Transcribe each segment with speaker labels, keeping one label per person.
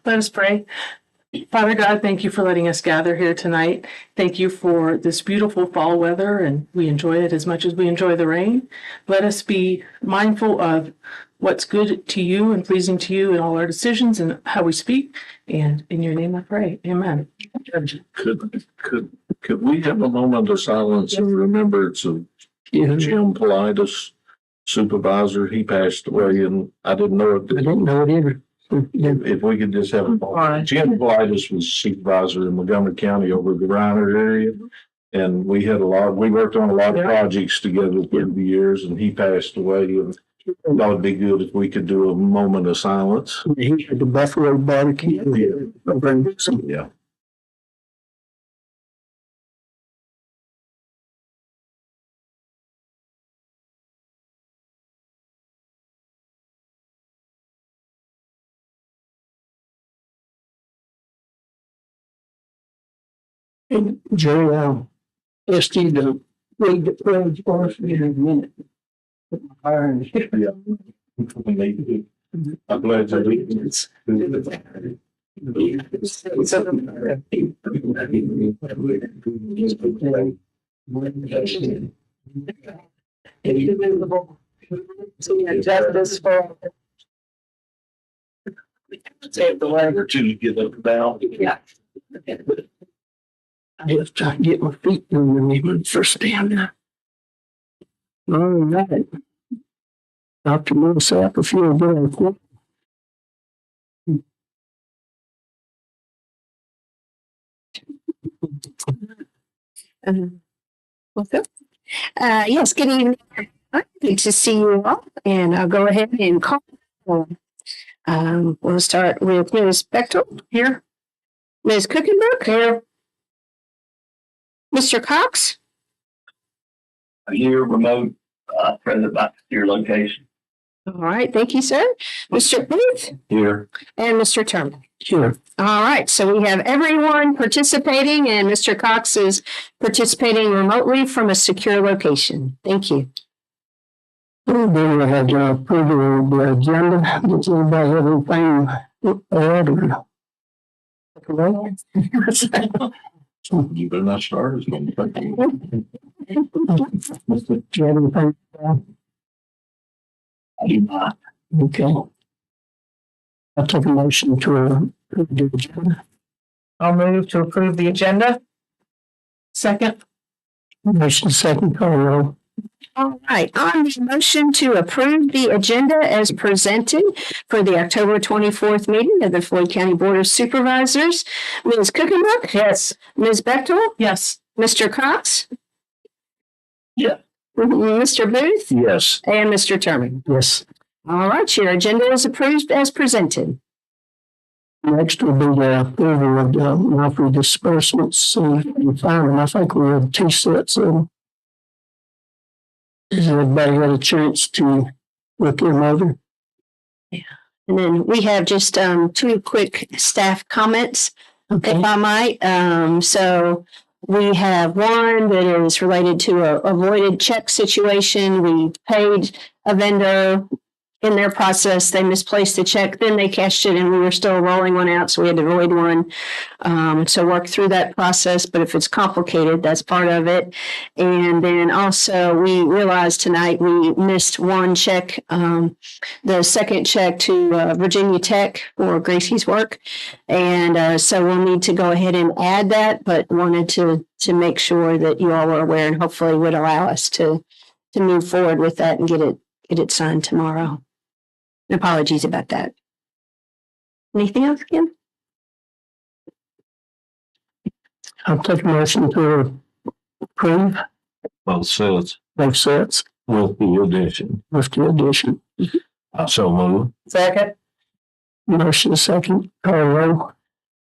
Speaker 1: Let us pray. Father God, thank you for letting us gather here tonight. Thank you for this beautiful fall weather, and we enjoy it as much as we enjoy the rain. Let us be mindful of what's good to you and pleasing to you in all our decisions and how we speak. And in your name I pray. Amen.
Speaker 2: Could we have a moment of silence in remembrance of Jim Politis, supervisor? He passed away, and I didn't know it.
Speaker 3: I didn't know it either.
Speaker 2: If we could just have a moment. Jim Politis was supervisor in Montgomery County over the Reiner area. And we worked on a lot of projects together through the years, and he passed away. And that would be good if we could do a moment of silence.
Speaker 3: He had the Buffalo barbecue.
Speaker 2: Yeah.
Speaker 3: And Jerry, I'll ask you to read the pledge for us in a minute. Put my fire in the ship.
Speaker 2: Yeah. I'm glad to do this.
Speaker 1: Justice for
Speaker 2: Save the language to get up and down.
Speaker 1: yeah.
Speaker 3: I have to get my feet under me when I first stand up. All right. Dr. Millsap, if you're there.
Speaker 4: Welcome. Yes, good evening. Good to see you all. And I'll go ahead and call. We'll start with Ms. Bechtel here. Ms. Cookenbrook here. Mr. Cox?
Speaker 5: Here, remote, present by your location.
Speaker 4: All right, thank you, sir. Mr. Booth
Speaker 2: Here.
Speaker 4: and Mr. Turner.
Speaker 3: Sure.
Speaker 4: All right, so we have everyone participating, and Mr. Cox is participating remotely from a secure location. Thank you.
Speaker 3: Then we have approval of the agenda. Does anybody have anything to add or?
Speaker 2: You better not start. It's going to take you.
Speaker 3: Do you have anything to add?
Speaker 5: I do not.
Speaker 3: Okay. I'll take a motion to approve the agenda.
Speaker 1: I'll move to approve the agenda. Second.
Speaker 3: Motion second, call roll.
Speaker 4: All right, on the motion to approve the agenda as presented for the October 24th meeting of the Floyd County Board of Supervisors, Ms. Cookenbrook?
Speaker 1: Yes.
Speaker 4: Ms. Bechtel?
Speaker 1: Yes.
Speaker 4: Mr. Cox?
Speaker 5: Yeah.
Speaker 4: Mr. Booth?
Speaker 2: Yes.
Speaker 4: And Mr. Turman?
Speaker 3: Yes.
Speaker 4: All right, your agenda is approved as presented.
Speaker 3: Next will be the approval of the monthly disbursements. So I think we have two sets of them. Has everybody had a chance to look them over?
Speaker 4: And then we have just two quick staff comments,
Speaker 3: Okay.
Speaker 4: if I might. So we have one that is related to a avoided check situation. We paid a vendor in their process. They misplaced the check, then they cashed it, and we were still rolling one out, so we had to void one. So work through that process, but if it's complicated, that's part of it. And then also we realized tonight we missed one check, the second check to Virginia Tech for Gracie's work. And so we'll need to go ahead and add that, but wanted to make sure that you all were aware and hopefully would allow us to move forward with that and get it signed tomorrow. Apologies about that. Anything else, Kim?
Speaker 3: I'll take a motion to approve
Speaker 2: Both sets
Speaker 3: both sets
Speaker 2: with the addition.
Speaker 3: with the addition.
Speaker 2: I so move.
Speaker 1: Second.
Speaker 3: Motion second, call roll.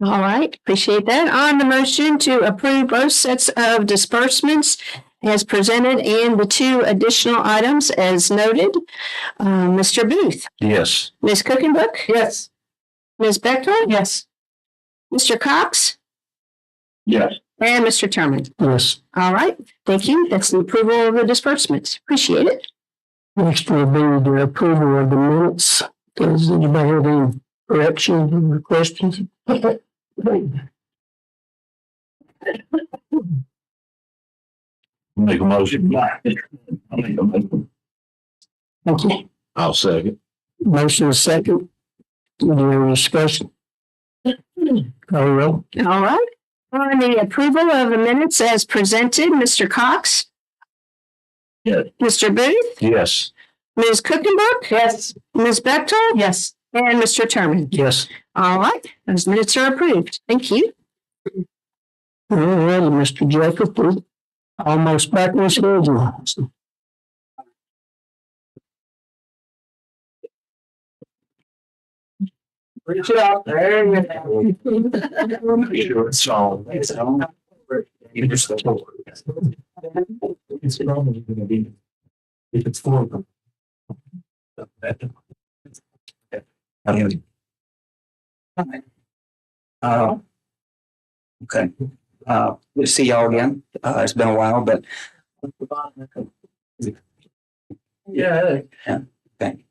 Speaker 4: All right, appreciate that. On the motion to approve both sets of disbursements as presented and the two additional items as noted, Mr. Booth,
Speaker 2: Yes.
Speaker 4: Ms. Cookenbrook,
Speaker 1: Yes.
Speaker 4: Ms. Bechtel,
Speaker 1: Yes.
Speaker 4: Mr. Cox,
Speaker 5: Yes.
Speaker 4: And Mr. Terman.
Speaker 3: Yes.
Speaker 4: All right, thank you. That's the approval of the disbursements. Appreciate it.
Speaker 3: Next will be the approval of the minutes. Does anybody have any corrections or questions?
Speaker 2: Make a motion.
Speaker 3: Thank you.
Speaker 2: I'll second.
Speaker 3: Motion is second. Any discussion? Call the roll.
Speaker 4: All right. On the approval of the minutes as presented, Mr. Cox?
Speaker 5: Yes.
Speaker 4: Mr. Booth?
Speaker 2: Yes.
Speaker 4: Ms. Cookenberg? Yes. Ms. Bechtold?
Speaker 1: Yes.
Speaker 4: And Mr. Terman?
Speaker 3: Yes.
Speaker 4: All right, those minutes are approved. Thank you.
Speaker 3: All right, Mr. Jacob, we're almost back on schedule.
Speaker 5: Reach out. There you go. Sure, it's all. It's probably gonna be, if it's for them.
Speaker 6: Okay. Good to see y'all again. It's been a while, but
Speaker 5: Yeah.
Speaker 6: maybe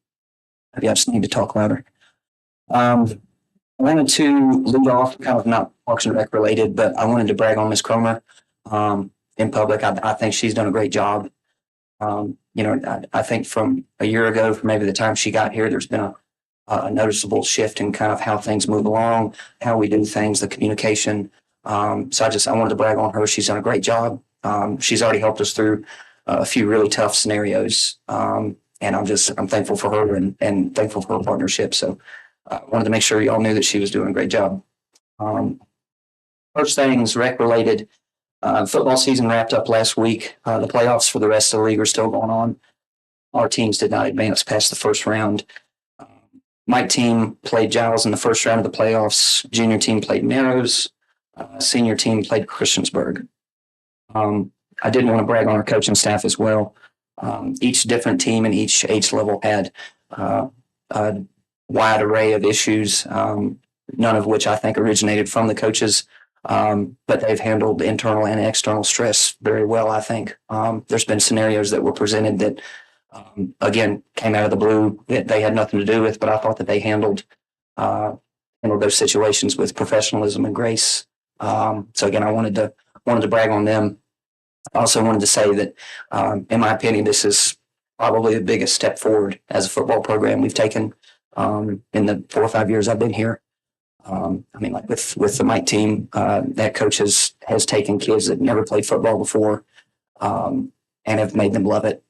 Speaker 6: I just need to talk louder. I wanted to lead off, kind of not Parks and Rec related, but I wanted to brag on Miss Cromer in public. I think she's done a great job. I think from a year ago, from maybe the time she got here, there's been a noticeable shift in kind of how things move along, how we do things, the communication. So I wanted to brag on her. She's done a great job. She's already helped us through a few really tough scenarios. And I'm thankful for her and thankful for her partnership. So I wanted to make sure y'all knew that she was doing a great job. First things rec related. Football season wrapped up last week. The playoffs for the rest of the league are still going on. Our teams did not advance past the first round. My team played Giles in the first round of the playoffs. Junior team played Narrows. Senior team played Christiansburg. I did want to brag on our coaching staff as well. Each different team and each age level had a wide array of issues, none of which I think originated from the coaches. But they've handled internal and external stress very well, I think. There's been scenarios that were presented that, again, came out of the blue that they had nothing to do with, but I thought that they handled those situations with professionalism and grace. So again, I wanted to brag on them. I also wanted to say that, in my opinion, this is probably the biggest step forward as a football program we've taken in the 4 or 5 years I've been here. Like with the Mike team, that coach has taken kids that never played football before and have made them love it.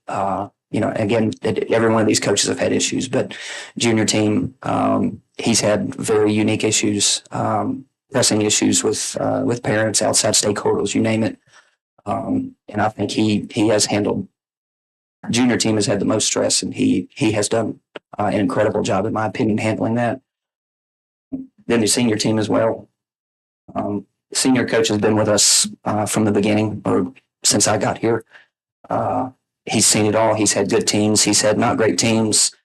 Speaker 6: Again, every one of these coaches have had issues, but junior team, he's had very unique issues, pressing issues with parents, outside stakeholders, you name it. And I think he has handled. Junior team has had the most stress, and he has done an incredible job, in my opinion, handling that. Then the senior team as well. Senior coach has been with us from the beginning, or since I got here. He's seen it all. He's had good teams. He's had not great teams.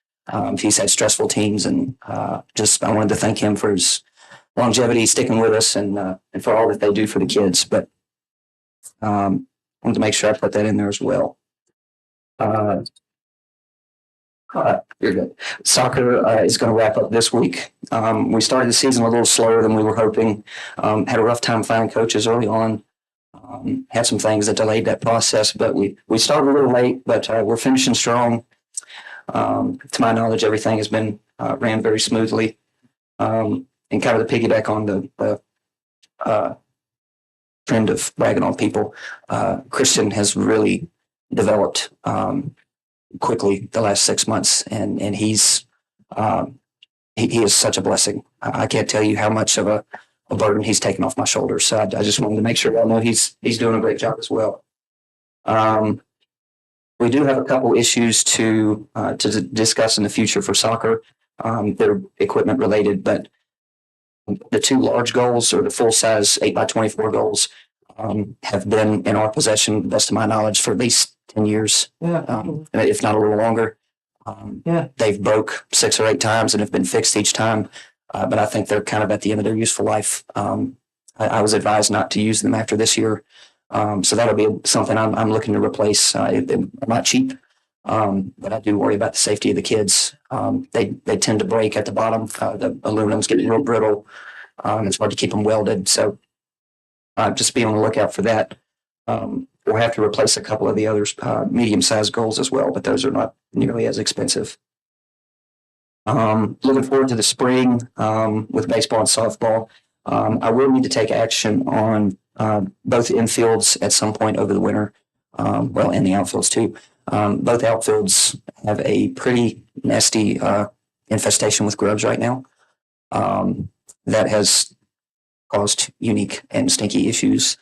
Speaker 6: He's had stressful teams, and I wanted to thank him for his longevity, sticking with us, and for all that they do for the kids. But I wanted to make sure I put that in there as well. You're good. Soccer is going to wrap up this week. We started the season a little slower than we were hoping. Had a rough time finding coaches early on. Had some things that delayed that process, but we started a little late, but we're finishing strong. To my knowledge, everything has been ran very smoothly. And kind of to piggyback on the trend of bragging on people, Christian has really developed quickly the last 6 months, and he is such a blessing. I can't tell you how much of a burden he's taken off my shoulders. So I just wanted to make sure y'all know he's doing a great job as well. We do have a couple issues to discuss in the future for soccer. They're equipment related, but the two large goals, or the full size 8x24 goals, have been in our possession, to the best of my knowledge, for at least 10 years, if not a little longer. They've broke 6 or 8 times and have been fixed each time. But I think they're kind of at the end of their useful life. I was advised not to use them after this year. So that'll be something I'm looking to replace. They're not cheap, but I do worry about the safety of the kids. They tend to break at the bottom. The aluminum's getting real brittle. It's hard to keep them welded. So just be on the lookout for that. We'll have to replace a couple of the others, medium-sized goals as well, but those are not nearly as expensive. Looking forward to the spring with baseball and softball. I will need to take action on both infields at some point over the winter, and the outfields too. Both outfields have a pretty nasty infestation with grubs right now that has caused unique and stinky issues.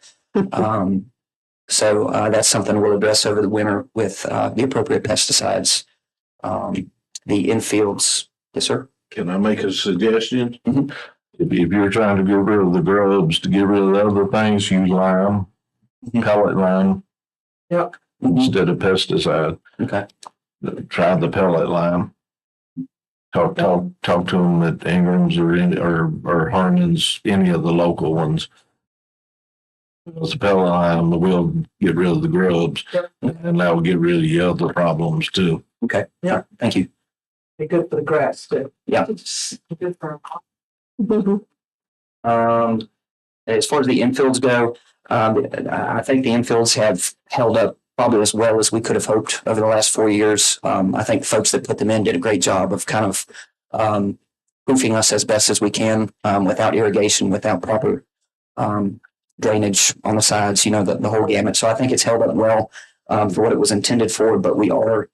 Speaker 6: So that's something we'll address over the winter with the appropriate pesticides. The infields, yes, sir.
Speaker 2: Can I make a suggestion?
Speaker 6: Mhm.
Speaker 2: If you're trying to get rid of the grubs, to get rid of the other things, use lime, pellet lime.
Speaker 1: Yep.
Speaker 2: Instead of pesticide.
Speaker 6: Okay.
Speaker 2: Try the pellet lime. Talk to them at Ingram's or Harmon's, any of the local ones. It's a pellet lime, will get rid of the grubs, and that will get rid of the other problems too.
Speaker 6: Okay.
Speaker 1: Yeah.
Speaker 6: Thank you.
Speaker 1: Be good for the grass too.
Speaker 6: Yeah.
Speaker 1: Good for.
Speaker 6: As far as the infields go, I think the infields have held up probably as well as we could have hoped over the last 4 years. I think folks that put them in did a great job of kind of proofing us as best as we can without irrigation, without proper drainage on the sides, the whole gamut. So I think it's held up well for what it was intended for, but we are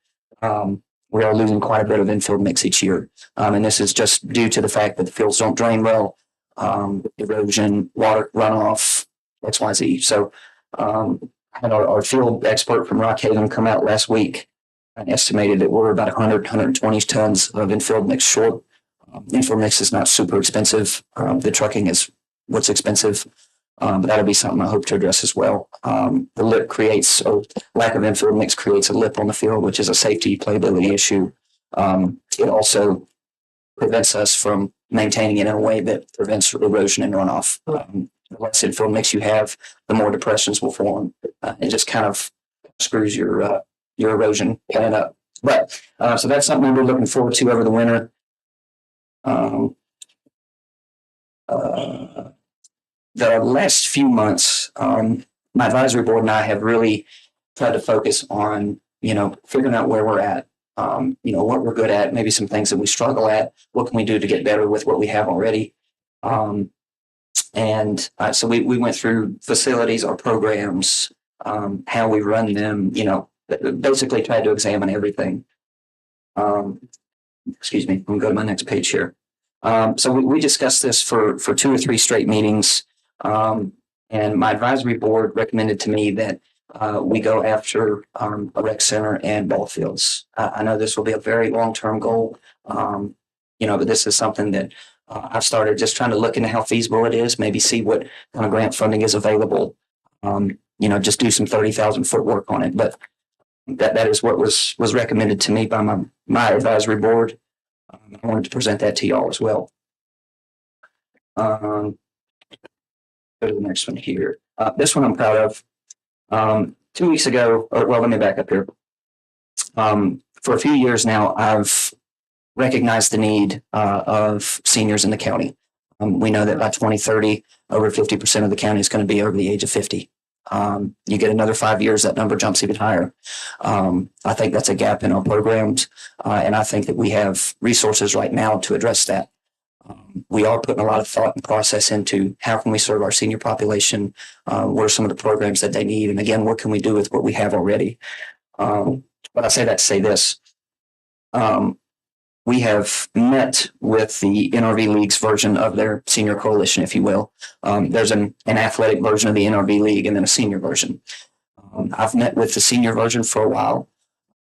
Speaker 6: losing quite a bit of infield mix each year. And this is just due to the fact that the fields don't drain well, erosion, water runoff, XYZ. So I had our field expert from Rockhaven come out last week and estimated that we're about 100, 120 tons of infield mix short. Infield mix is not super expensive. The trucking is what's expensive. But that'll be something I hope to address as well. The lip creates, or lack of infield mix creates a lip on the field, which is a safety playability issue. It also prevents us from maintaining it in a way that prevents erosion and runoff. The less infield mix you have, the more depressions will form. It just kind of screws your erosion plan up. But so that's something we're looking forward to over the winter. The last few months, my advisory board and I have really tried to focus on, figuring out where we're at, what we're good at, maybe some things that we struggle at, what can we do to get better with what we have already. So we went through facilities, our programs, how we run them, basically tried to examine everything. Excuse me, I'm going to go to my next page here. So we discussed this for 2 or 3 straight meetings. And my advisory board recommended to me that we go after a rec center and ball fields. I know this will be a very long-term goal, but this is something that I've started just trying to look into how feasible it is, maybe see what kind of grant funding is available, just do some 30,000 foot work on it. But that is what was recommended to me by my advisory board. I wanted to present that to y'all as well. Go to the next one here. This one I'm proud of. 2 weeks ago, let me back up here. For a few years now, I've recognized the need of seniors in the county. We know that by 2030, over 50% of the county is going to be over the age of 50. You get another 5 years, that number jumps even higher. I think that's a gap in our programs, and I think that we have resources right now to address that. We are putting a lot of thought and process into how can we serve our senior population, what are some of the programs that they need, and again, what can we do with what we have already. But I say that to say this. We have met with the NRV League's version of their senior coalition, if you will. There's an athletic version of the NRV League and then a senior version. I've met with the senior version for a while,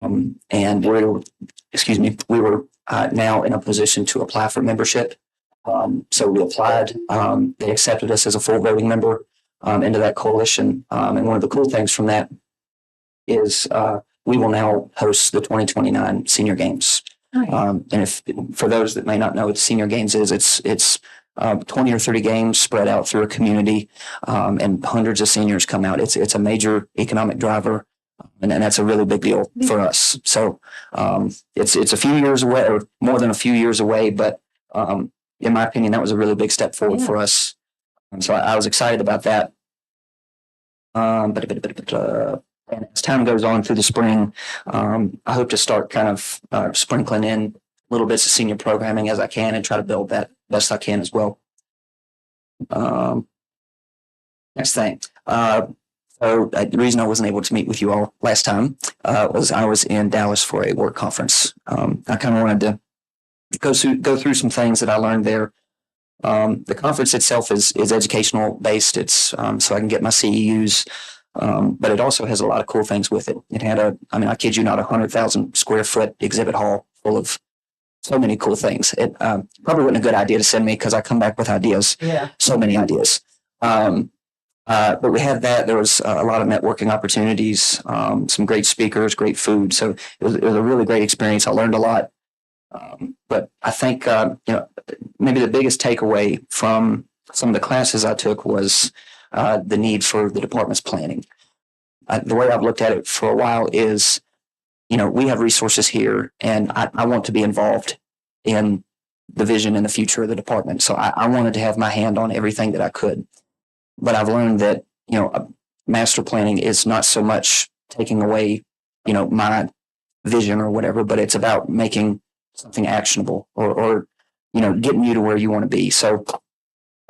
Speaker 6: and we were now in a position to apply for membership. So we applied. They accepted us as a full voting member into that coalition. And one of the cool things from that is we will now host the 2029 Senior Games. And if for those that may not know what Senior Games is, it's 20 or 30 games spread out through a community, and hundreds of seniors come out. It's a major economic driver, and that's a really big deal for us. So it's a few years away, or more than a few years away, but in my opinion, that was a really big step forward for us. So I was excited about that. And as time goes on through the spring, I hope to start kind of sprinkling in little bits of senior programming as I can and try to build that best I can as well. Next thing. So the reason I wasn't able to meet with you all last time was I was in Dallas for a work conference. I kind of wanted to go through some things that I learned there. The conference itself is educational based. It's so I can get my CEUs, but it also has a lot of cool things with it. It had I kid you not, 100,000 square foot exhibit hall full of so many cool things. It probably wasn't a good idea to send me because I come back with ideas.
Speaker 5: Yeah.
Speaker 6: So many ideas. But we had that. There was a lot of networking opportunities, some great speakers, great food. So it was a really great experience. I learned a lot. But I think, maybe the biggest takeaway from some of the classes I took was the need for the department's planning. The way I've looked at it for a while is, we have resources here, and I want to be involved in the vision and the future of the department. So I wanted to have my hand on everything that I could. But I've learned that, master planning is not so much taking away, my vision or whatever, but it's about making something actionable or getting you to where you want to be. So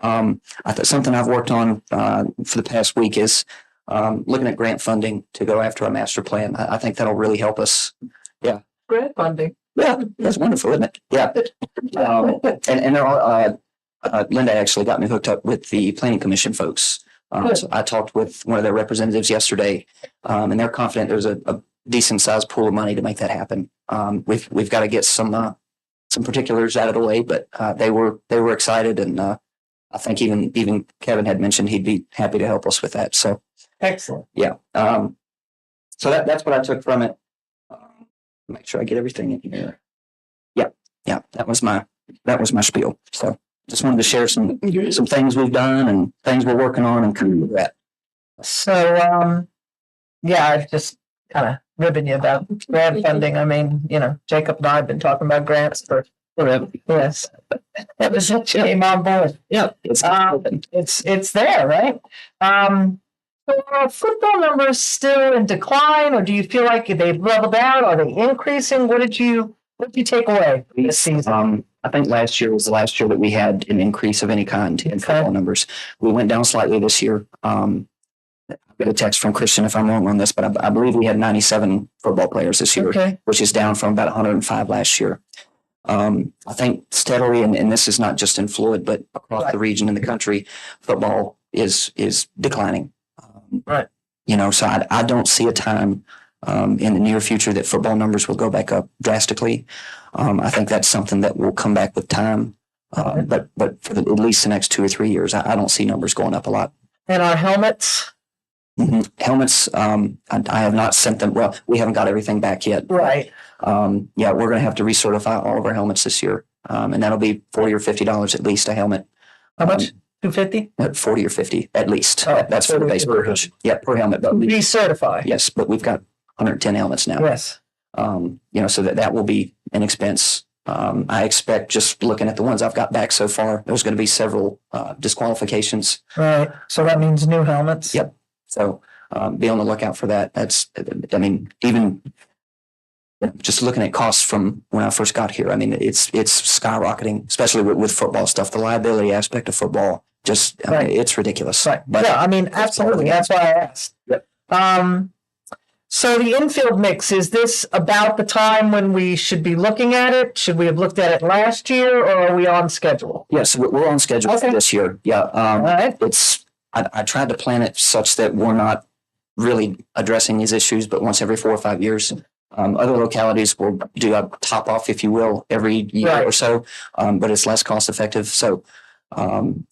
Speaker 6: I thought something I've worked on for the past week is looking at grant funding to go after a master plan. I think that'll really help us. Yeah.
Speaker 5: Grant funding.
Speaker 6: Yeah, that's wonderful, isn't it? Yeah. And they're all, Linda actually got me hooked up with the Planning Commission folks. So I talked with one of their representatives yesterday, and they're confident there's a decent sized pool of money to make that happen. We've got to get some particulars out of the way, but they were excited, and I think even Kevin had mentioned he'd be happy to help us with that. So
Speaker 5: Excellent.
Speaker 6: yeah. So that's what I took from it. Make sure I get everything in here. Yeah. That was my spiel. So just wanted to share some things we've done and things we're working on and kind of that.
Speaker 5: So, I've just kind of ribbing you about grant funding. I mean, Jacob and I have been talking about grants for forever. Yes. That was it. Came on board.
Speaker 6: Yeah,
Speaker 5: It's there, right? So are football numbers still in decline, or do you feel like they've leveled out? Are they increasing? What did you take away this season?
Speaker 6: I think last year was the last year that we had an increase of any kind in football numbers. We went down slightly this year. I got a text from Christian if I'm wrong on this, but I believe we had 97 football players this year, which is down from about 105 last year. I think steadily, and this is not just in Floyd, but across the region and the country, football is declining.
Speaker 5: Right.
Speaker 6: So I don't see a time in the near future that football numbers will go back up drastically. I think that's something that will come back with time. But for at least the next 2 or 3 years, I don't see numbers going up a lot.
Speaker 5: And our helmets?
Speaker 6: Mm-hmm. Helmets, I have not sent them. Well, we haven't got everything back yet.
Speaker 5: Right.
Speaker 6: We're going to have to recertify all of our helmets this year. And that'll be $40 or $50 at least a helmet.
Speaker 5: How much? $250?
Speaker 6: 40 or 50 at least.
Speaker 5: Oh,
Speaker 6: That's for the base purchase. Yeah, per helmet. But
Speaker 5: Recertify.
Speaker 6: yes, but we've got 110 helmets now.
Speaker 5: Yes.
Speaker 6: So that will be an expense. I expect, just looking at the ones I've got back so far, there's going to be several disqualifications.
Speaker 5: Right. So that means new helmets.
Speaker 6: Yep. So be on the lookout for that. Even just looking at costs from when I first got here, it's skyrocketing, especially with football stuff. The liability aspect of football, it's ridiculous.
Speaker 5: Right.
Speaker 6: But
Speaker 5: absolutely. That's why I asked.
Speaker 6: Yep.
Speaker 5: So the infield mix, is this about the time when we should be looking at it? Should we have looked at it last year, or are we on schedule?
Speaker 6: Yes, we're on schedule for this year. Yeah.
Speaker 5: All right.
Speaker 6: I tried to plan it such that we're not really addressing these issues, but once every 4 or 5 years. Other localities will do a top off, if you will, every year or so, but it's less cost effective. So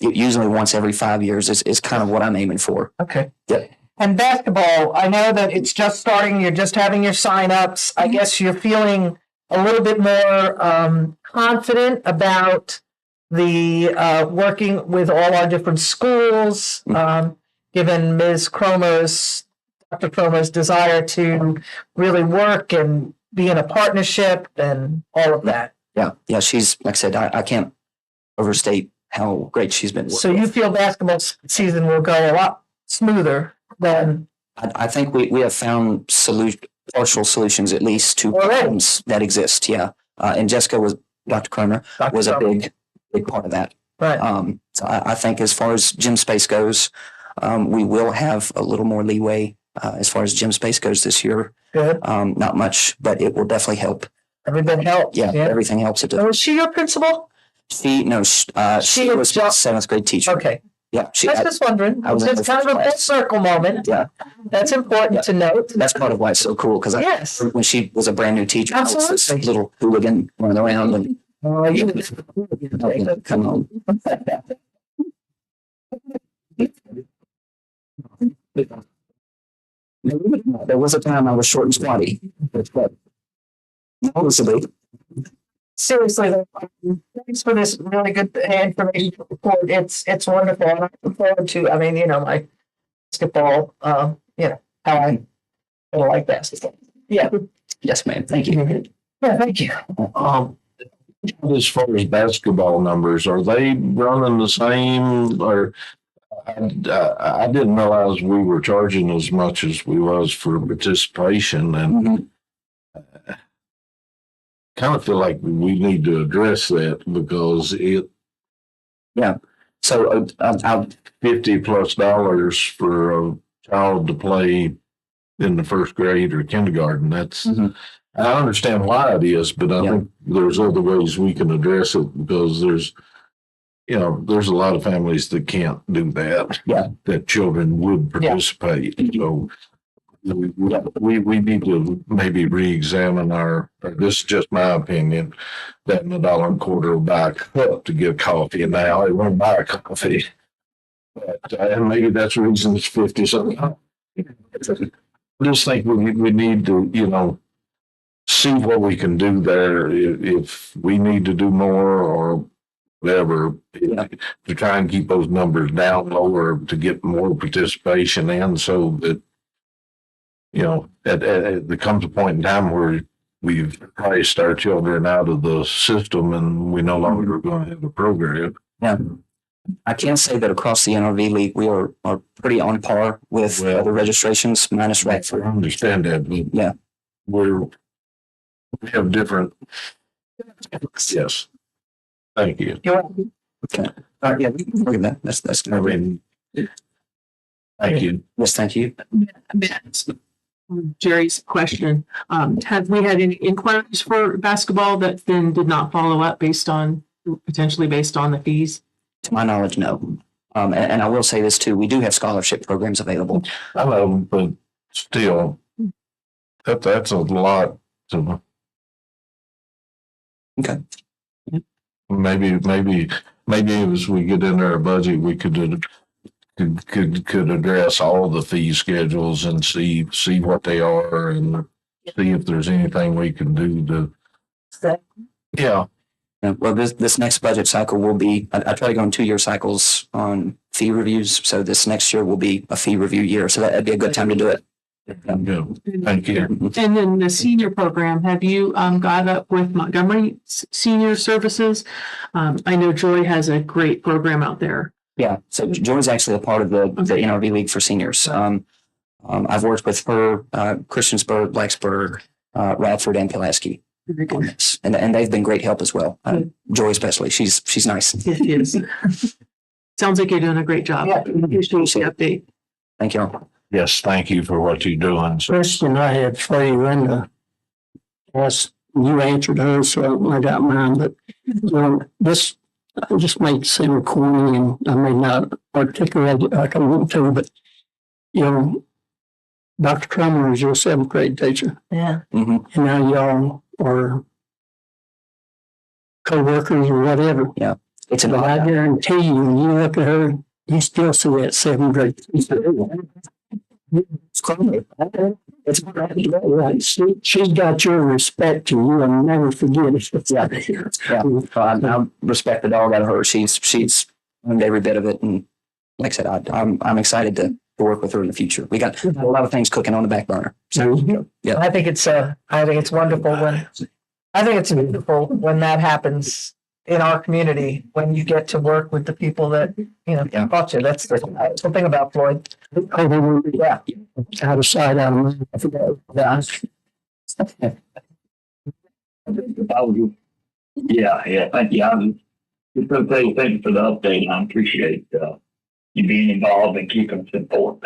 Speaker 6: usually once every 5 years is kind of what I'm aiming for.
Speaker 5: Okay.
Speaker 6: Yep.
Speaker 5: And basketball, I know that it's just starting. You're just having your signups. I guess you're feeling a little bit more confident about the working with all our different schools, given Dr. Cromer's desire to really work and be in a partnership and all of that.
Speaker 6: Yeah. She's, like I said, I can't overstate how great she's been.
Speaker 5: So you feel basketball season will go a lot smoother than
Speaker 6: I think we have found partial solutions, at least, to problems that exist. Yeah. And Dr. Cromer was a big part of that.
Speaker 5: right.
Speaker 6: So I think as far as gym space goes, we will have a little more leeway as far as gym space goes this year.
Speaker 5: Good.
Speaker 6: Not much, but it will definitely help.
Speaker 5: Everything helps.
Speaker 6: Yeah, everything helps.
Speaker 5: So was she your principal?
Speaker 6: She was my 7th grade teacher.
Speaker 5: Okay.
Speaker 6: Yeah.
Speaker 5: I was just wondering.
Speaker 6: I was in
Speaker 5: It's
Speaker 6: her
Speaker 5: kind of a
Speaker 6: first
Speaker 5: full
Speaker 6: class.
Speaker 5: circle moment.
Speaker 6: Yeah.
Speaker 5: That's important to note.
Speaker 6: That's part of why it's so cool, because
Speaker 5: Yes.
Speaker 6: when she was a brand new teacher, I was this
Speaker 5: Absolutely.
Speaker 6: little hooligan running around and
Speaker 5: Oh, you
Speaker 6: come on. There was a time I was short and squatty. But noticeably,
Speaker 5: seriously, thanks for this really good information report. It's wonderful. And I look forward to, my basketball, how I like basketball. Yeah.
Speaker 6: yes, ma'am. Thank you.
Speaker 5: Yeah, thank you.
Speaker 2: As far as basketball numbers, are they running the same or I didn't realize we were charging as much as we was for participation and kind of feel like we need to address that because
Speaker 6: So I'll
Speaker 2: $50+ for a child to play in the first grade or kindergarten. That's I understand why it is, but I think there's other ways we can address it because there's a lot of families that can't do that.
Speaker 6: Yeah.
Speaker 2: That children would participate. So we need to maybe re-examine this is just my opinion, that in $1.25 will buy a cup to get coffee and now it won't buy a coffee. But, and maybe that's the reason it's 50 something. I just think we need to, see what we can do there if we need to do more or whatever to try and keep those numbers down lower to get more participation in so that, there comes a point in time where we've priced our children out of the system and we no longer are going to have a program.
Speaker 6: Yeah. I can say that across the NRV League, we are pretty on par with other registrations, minus
Speaker 2: I
Speaker 6: Radford.
Speaker 2: understand that, but we have different. Yes. Thank you.
Speaker 5: You're welcome.
Speaker 6: Okay. All right. Yeah, we can look at that. That's
Speaker 2: I mean, thank you.
Speaker 6: Yes, thank you.
Speaker 1: Jerry's question. Have we had any inquiries for basketball that then did not follow up potentially based on the fees?
Speaker 6: To my knowledge, no. And I will say this too: we do have scholarship programs available.
Speaker 2: I know, but still, that's a lot to.
Speaker 6: Okay.
Speaker 2: Maybe as we get into our budget, we could address all the fee schedules and see what they are and see if there's anything we can do to. Yeah.
Speaker 6: Well, this next budget cycle will be. I try to go in 2-year cycles on fee reviews. So this next year will be a fee review year. So that'd be a good time to do it.
Speaker 2: Good. Thank you.
Speaker 1: And then the senior program, have you got up with Montgomery Senior Services? I know Joy has a great program out there.
Speaker 6: Yeah. So Joy's actually a part of the NRV League for Seniors. I've worked with her, Christiansburg, Blacksburg, Radford, and Pulaski.
Speaker 1: Very
Speaker 6: On
Speaker 1: good.
Speaker 6: this. And they've been great help as well. Joy especially. She's nice.
Speaker 1: It is. Sounds like you're doing a great job.
Speaker 5: Yeah.
Speaker 1: Appreciate the update.
Speaker 6: Thank you.
Speaker 2: Yes, thank you for what you're doing.
Speaker 3: Question I had for you, Linda. Yes, you answered hers, so I got mine, but this just might seem corny and I may not articulate it like I want to, but Dr. Cromer is your 7th grade teacher.
Speaker 5: Yeah.
Speaker 6: Mm-hmm.
Speaker 3: And now y'all are co-workers or whatever.
Speaker 6: Yeah. It's an
Speaker 3: But I
Speaker 6: honor.
Speaker 3: guarantee you, when you look at her, you still see that 7th grade teacher.
Speaker 6: It's Cromer.
Speaker 3: It's right. She's got your respect and you will never forget it. It's out here.
Speaker 6: Yeah. I respect the dog out of her. She's earned every bit of it. And like I said, I'm excited to work with her in the future. We got a lot of things cooking on the back burner. So, yeah.
Speaker 5: I think it's wonderful when that happens in our community, when you get to work with the people that, taught you. That's the thing about Floyd.
Speaker 3: Yeah. Out of sight, out of mind. I forgot that.
Speaker 7: Yeah, thank you. I'm just going to say thank you for the update. I appreciate you being involved and keeping us informed.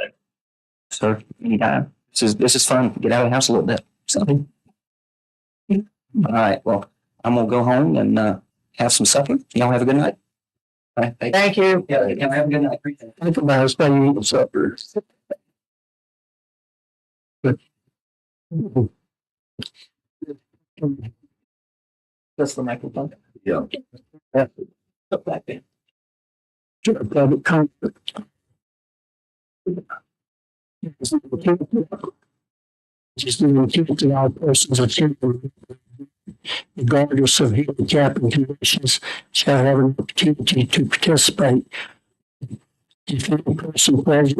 Speaker 6: So anytime. This is fun. Get out of the house a little bit. So. All right. Well, I'm gonna go home and have some supper. Y'all have a good night. All right.
Speaker 5: Thank you.
Speaker 6: Yeah, y'all have a good night. Appreciate it.
Speaker 3: Think about us by eating supper.
Speaker 5: That's the microphone.
Speaker 7: Yeah.
Speaker 5: Put that in.
Speaker 3: Public comment. Just an intent to all persons attending, regardless of handicap and conditions, shall have an opportunity to participate. If any person present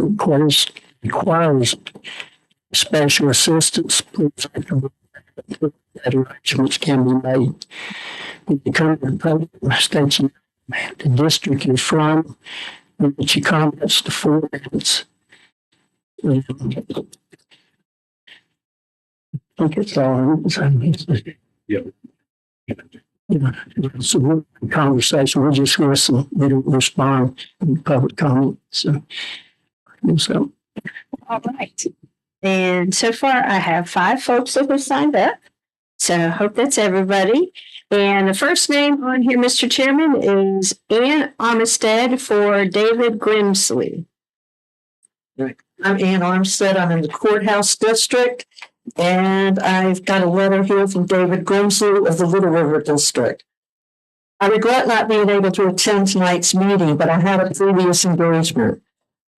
Speaker 3: requires special assistance, please recommend that arrangements can be made. When you come to the public station, the district you're from, limit your comments to 4 minutes. I think it's all.
Speaker 2: Yep.
Speaker 3: It's a conversation. We'll just listen. We don't respond in public comment. So.
Speaker 4: All right. And so far, I have 5 folks that have signed up. So I hope that's everybody. And the first name on here, Mr. Chairman, is Ann Armistead for David Grimsley.
Speaker 8: I'm Ann Armstead. I'm in the courthouse district, and I've got a letter here from David Grimsley of the Little River district. I regret not being able to attend tonight's meeting, but I had a previous engagement.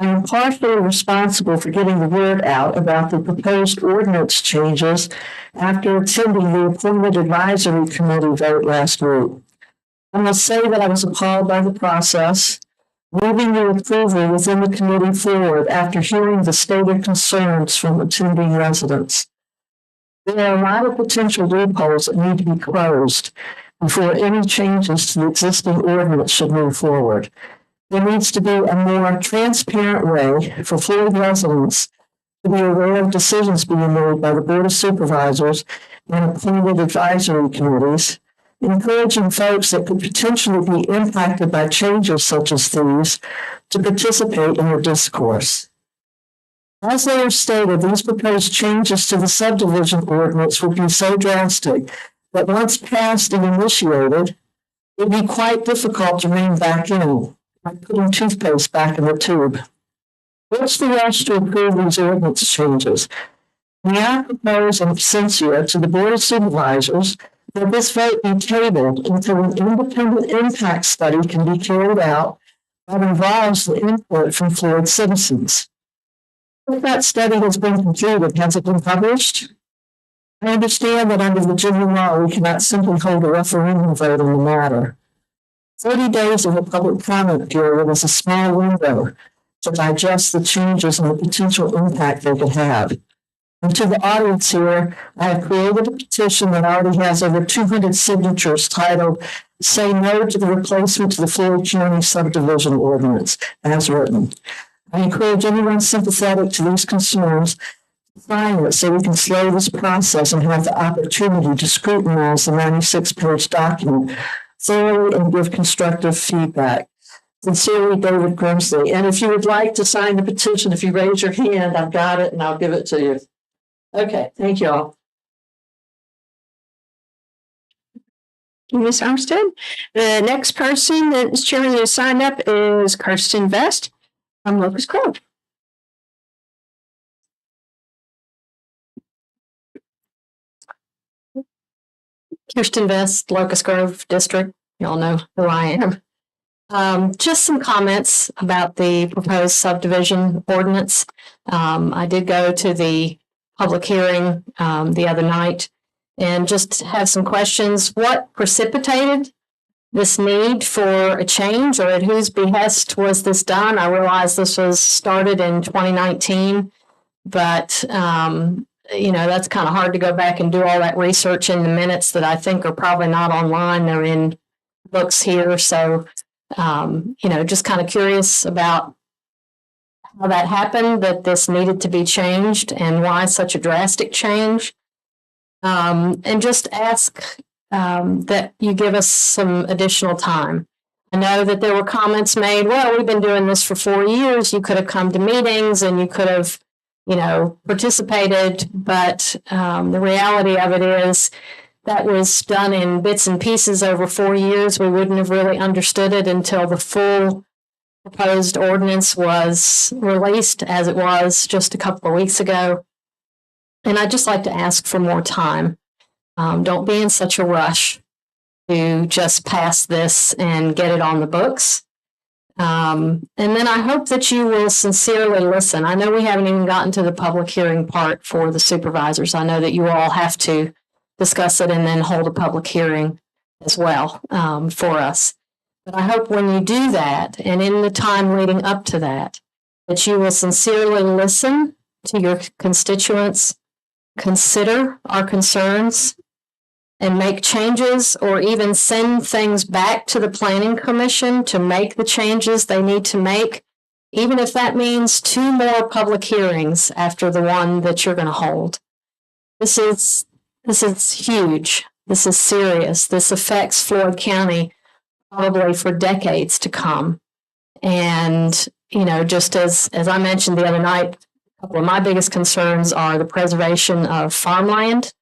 Speaker 8: I am partially responsible for getting the word out about the proposed ordinance changes after attending the appointed advisory committee vote last week. I must say that I was appalled by the process, moving the approval within the committee forward after hearing the stated concerns from attending residents. There are a lot of potential loopholes that need to be closed before any changes to the existing ordinance should move forward. There needs to be a more transparent way for Floyd residents to be aware of decisions being made by the Board of Supervisors and appointed advisory committees, encouraging folks that could potentially be impacted by changes such as these to participate in the discourse. As they have stated, these proposed changes to the subdivision ordinance would be so drastic that once passed and initiated, it would be quite difficult to rein back in, like putting toothpaste back in the tube. What's the rush to approve these ordinance changes? May I propose an absentia to the Board of Supervisors that this vote be tabled until an independent impact study can be carried out that involves the input from Floyd citizens. If that study has been completed, has it been published? I understand that under Virginia law, we cannot simply hold a referendum vote on the matter. 30 days of a public comment period is a small window to digest the changes and the potential impact they could have. And to the audience here, I have created a petition that already has over 200 signatures titled "Say No to the Replacement to the Floyd County Subdivision Ordinance," as written. I encourage anyone sympathetic to these concerns to sign it so we can slow this process and have the opportunity to scrutinize the 96-page document thoroughly and give constructive feedback. Sincerely, David Grimsley. And if you would like to sign the petition, if you raise your hand, I've got it and I'll give it to you. Okay, thank you all.
Speaker 4: Ms. Armstead. The next person that is chairman that has signed up is Kirsten Vest from Locust Grove. Kirsten Vest, Locust Grove District. You all know who I am. Just some comments about the proposed subdivision ordinance. I did go to the public hearing the other night and just have some questions. What precipitated this need for a change, or at whose behest was this done? I realize this was started in 2019, but that's kind of hard to go back and do all that research in the minutes that I think are probably not online. They're in books here. So, just kind of curious about how that happened, that this needed to be changed and why such a drastic change. And just ask that you give us some additional time. I know that there were comments made, well, we've been doing this for 4 years. You could have come to meetings and you could have, participated. But the reality of it is that was done in bits and pieces over 4 years. We wouldn't have really understood it until the full proposed ordinance was released, as it was just a couple of weeks ago. And I'd just like to ask for more time. Don't be in such a rush to just pass this and get it on the books. And then I hope that you will sincerely listen. I know we haven't even gotten to the public hearing part for the supervisors. I know that you all have to discuss it and then hold a public hearing as well for us. But I hope when you do that, and in the time leading up to that you will sincerely listen to your constituents, consider our concerns, and make changes, or even send things back to the Planning Commission to make the changes they need to make, even if that means 2 more public hearings after the one that you're going to hold. This is huge. This is serious. This affects Floyd County probably for decades to come. And, just as I mentioned the other night, a couple of my biggest concerns are the preservation of farmland.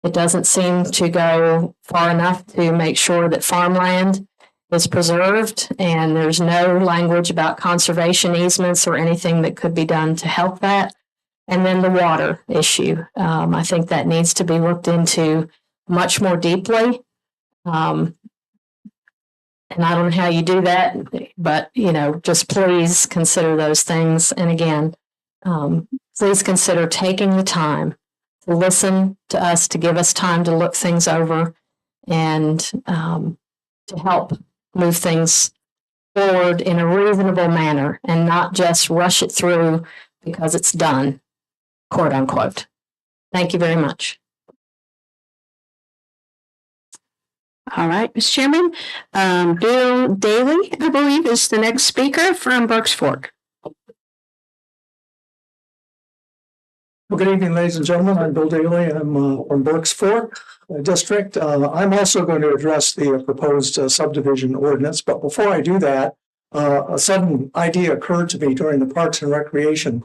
Speaker 4: It doesn't seem to go far enough to make sure that farmland is preserved, and there's no language about conservation easements or anything that could be done to help that. And then the water issue. I think that needs to be looked into much more deeply. And I don't know how you do that, but, just please consider those things. And again, please consider taking the time to listen to us, to give us time to look things over and to help move things forward in a reasonable manner and not just rush it through because it's done, quote unquote. Thank you very much.
Speaker 9: All right, Mr. Chairman. Bill Daly, I believe, is the next speaker from Burks Fork.
Speaker 3: Well, good evening, ladies and gentlemen. I'm Bill Daly. I'm from Burks Fork District. I'm also going to address the proposed subdivision ordinance. But before I do that, a sudden idea occurred to me during the Parks and Recreation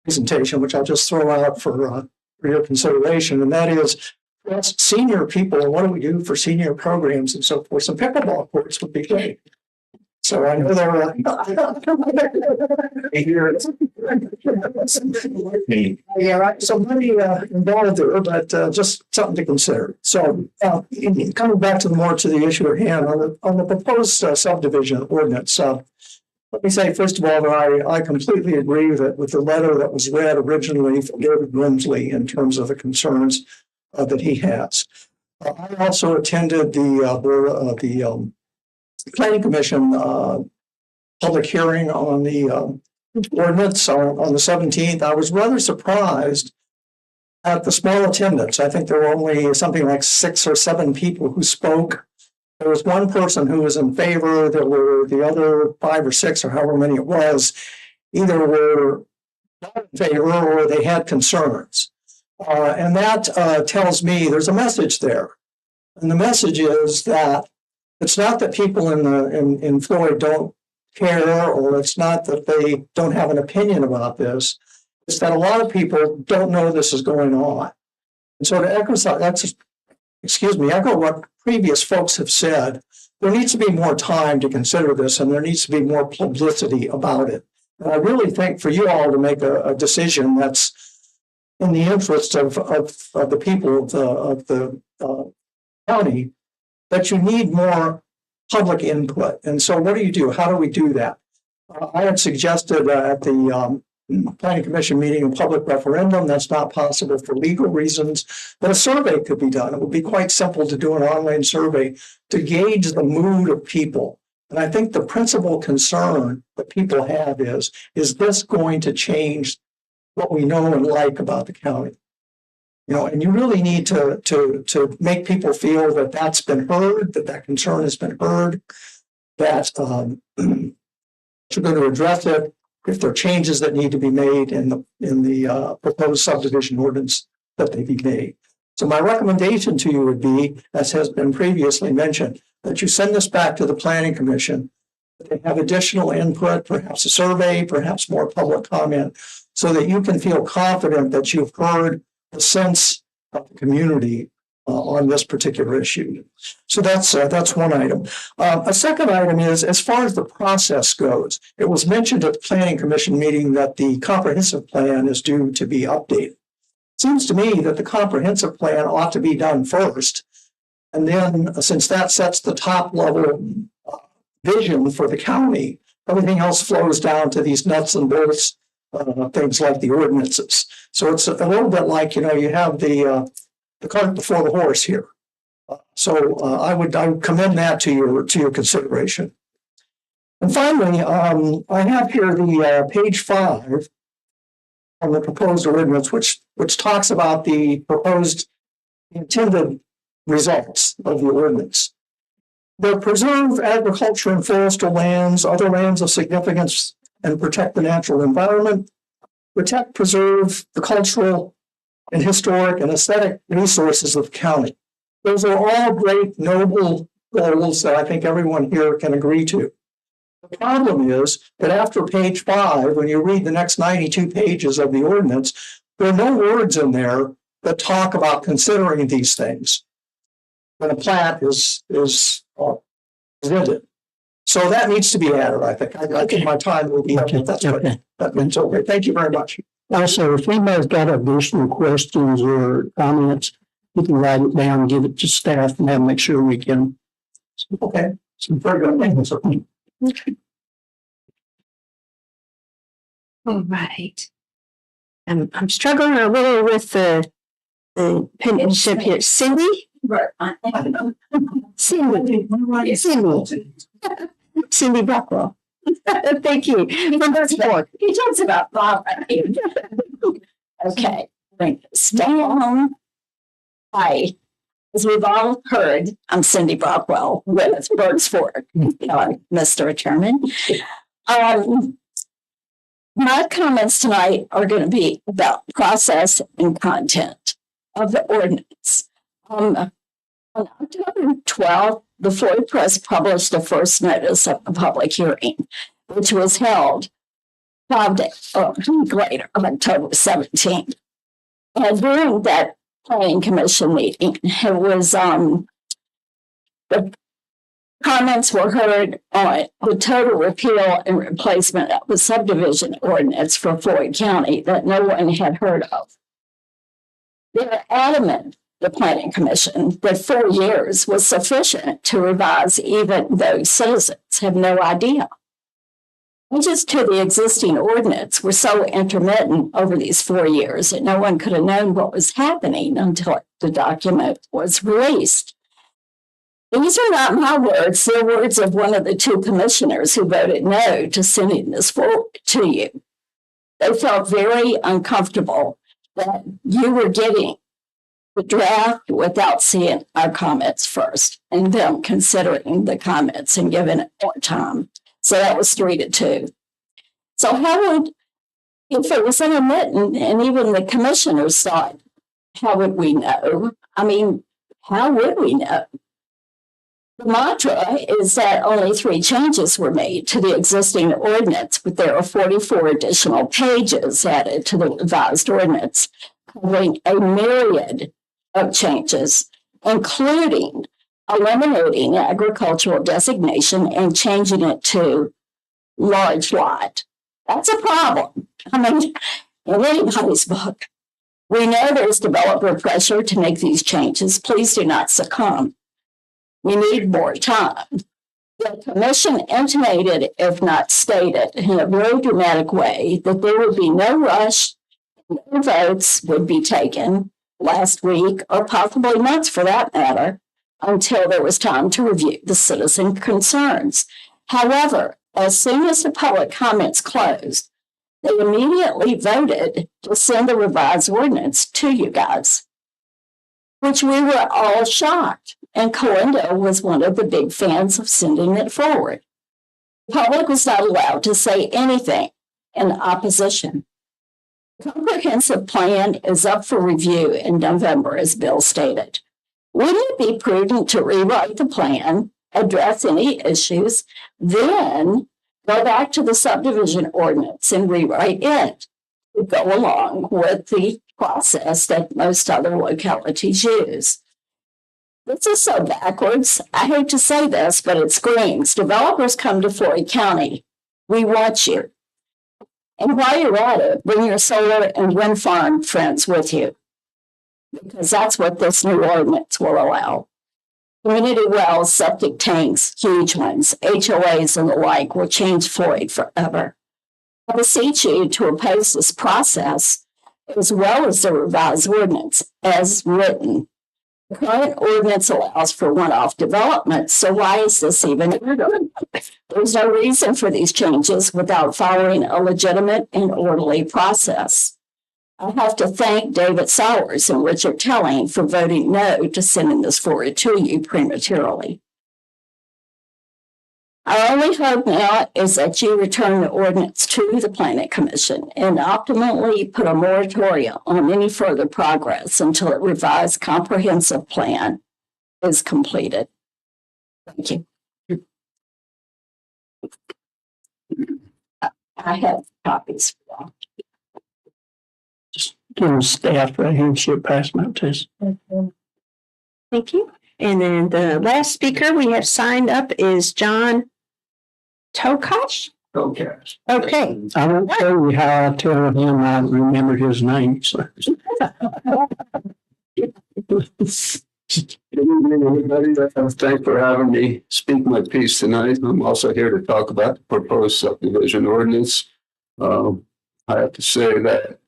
Speaker 3: presentation, which I'll just throw out for your consideration. And that is, for us senior people, what do we do for senior programs and so forth? Some pickleball courts would be great. So I know they're yeah, right. So money involved there, but just something to consider. So coming back to the issue at hand on the proposed subdivision ordinance. Let me say, first of all, that I completely agree with the letter that was read originally from David Grimsley in terms of the concerns that he has. I also attended the Planning Commission public hearing on the ordinance on the 17th. I was rather surprised at the small attendance. I think there were only something like 6 or 7 people who spoke. There was one person who was in favor. There were the other 5 or 6 or however many it was, either were not in favor or they had concerns. And that tells me there's a message there. And the message is that it's not that people in Floyd don't care, or it's not that they don't have an opinion about this. It's that a lot of people don't know this is going on. And so to echo what previous folks have said, there needs to be more time to consider this, and there needs to be more publicity about it. And I really think for you all to make a decision that's in the interest of the people of the county, that you need more public input. And so what do? How do we do that? I had suggested at the
Speaker 8: planning commission meeting, a public referendum. That's not possible for legal reasons, but a survey could be done. It would be quite simple to do an online survey to gauge the mood of people. And I think the principal concern that people have is this going to change what we know and like about the county? You know, and you really need to make people feel that that's been heard, that concern has been heard, that you're going to address it if there are changes that need to be made in the proposed subdivision ordinance, that they be made. So my recommendation to you would be, as has been previously mentioned, that you send this back to the Planning Commission. They have additional input, perhaps a survey, perhaps more public comment, so that you can feel confident that you've heard the sense of the community on this particular issue. So that's one item. A second item is, as far as the process goes, it was mentioned at the Planning Commission meeting that the comprehensive plan is due to be updated. It seems to me that the comprehensive plan ought to be done first. And then, since that sets the top level vision for the county, everything else flows down to these nuts and bolts things like the ordinances. So it's a little bit like, you have the cart before the horse here. I would commend that to your consideration. And finally, I have here the page 5 on the proposed ordinance, which talks about the proposed intended results of the ordinance. They preserve agriculture and forestal lands, other lands of significance, and protect the natural environment, preserve the cultural and historic and aesthetic resources of the county. Those are all great, noble goals that I think everyone here can agree to. The problem is that after page 5, when you read the next 92 pages of the ordinance, there are no words in there that talk about considering these things when a plat is presented. So that needs to be added, I think. I think my time will be up. That's okay. That's okay. Thank you very much.
Speaker 3: Also, if anybody's got additional questions or comments, you can write it down, give it to staff, and then make sure we can.
Speaker 8: Okay. So very good. Thank you, sir.
Speaker 9: All right. I'm struggling a little with the penmanship here. Cindy? Cindy Brockwell. Thank you. From Berks Fork.
Speaker 10: He talks about Bob. Okay. Stay home. Hi. As we've all heard, I'm Cindy Brockwell with Berks Fork, Mr. Chairman. My comments tonight are going to be about process and content of the ordinance. On October 12th, the Floyd Press published a first notice of a public hearing, which was held 5 days later, on October 17th. And during that planning commission meeting, it was the comments were heard on the total repeal and replacement of the subdivision ordinance for Floyd County that no one had heard of. They're adamant, the Planning Commission, that 4 years was sufficient to revise even though citizens have no idea. Changes to the existing ordinance were so intermittent over these 4 years that no one could have known what was happening until the document was released. These are not my words, they're words of one of the 2 commissioners who voted no to sending this forward to you. They felt very uncomfortable that you were getting the draft without seeing our comments first and them considering the comments and giving it more time. So that was 3-2. So how would, if it was intermittent and even the commissioners thought, how would we know? I mean, how would we know? The mantra is that only 3 changes were made to the existing ordinance, but there are 44 additional pages added to the revised ordinance, covering a myriad of changes, including eliminating agricultural designation and changing it to large lot. That's a problem. I mean, in anybody's book, we know there's developer pressure to make these changes. Please do not succumb. We need more time. The commission intimated, if not stated, in a very dramatic way, that there would be no rush, no votes would be taken last week, or possibly months for that matter, until there was time to review the citizen concerns. However, as soon as the public comments closed, they immediately voted to send the revised ordinance to you guys, which we were all shocked. And Colinda was one of the big fans of sending it forward. The public was not allowed to say anything in opposition. The comprehensive plan is up for review in November, as Bill stated. Wouldn't it be prudent to rewrite the plan, address any issues, then go back to the subdivision ordinance and rewrite it to go along with the process that most other localities use? This is so backwards. I hate to say this, but it screams. Developers come to Floyd County. We want you. And while you're at it, bring your solar and wind farm friends with you, because that's what this new ordinance will allow. Community wells, septic tanks, huge ones, HOAs and the like will change Floyd forever. I beseech you to oppose this process as well as the revised ordinance as written. The current ordinance allows for one-off development, so why is this even ordered? There's no reason for these changes without following a legitimate and orderly process. I have to thank David Sowers and Richard Telling for voting no to sending this forward to you prematurely. Our only hope now is that you return the ordinance to the Planning Commission and optimally put a moratorium on any further progress until a revised comprehensive plan is completed. Thank you. I have copies for y'all.
Speaker 3: Just give them staff right here and she'll pass them out to us.
Speaker 9: Thank you. And then the last speaker we have signed up is John Tokash.
Speaker 3: Okay.
Speaker 9: Okay.
Speaker 3: I won't tell you how I tell him I remembered his name. So.
Speaker 11: Good evening, everybody. Thanks for having me speak my piece tonight. I'm also here to talk about the proposed subdivision ordinance. I have to say that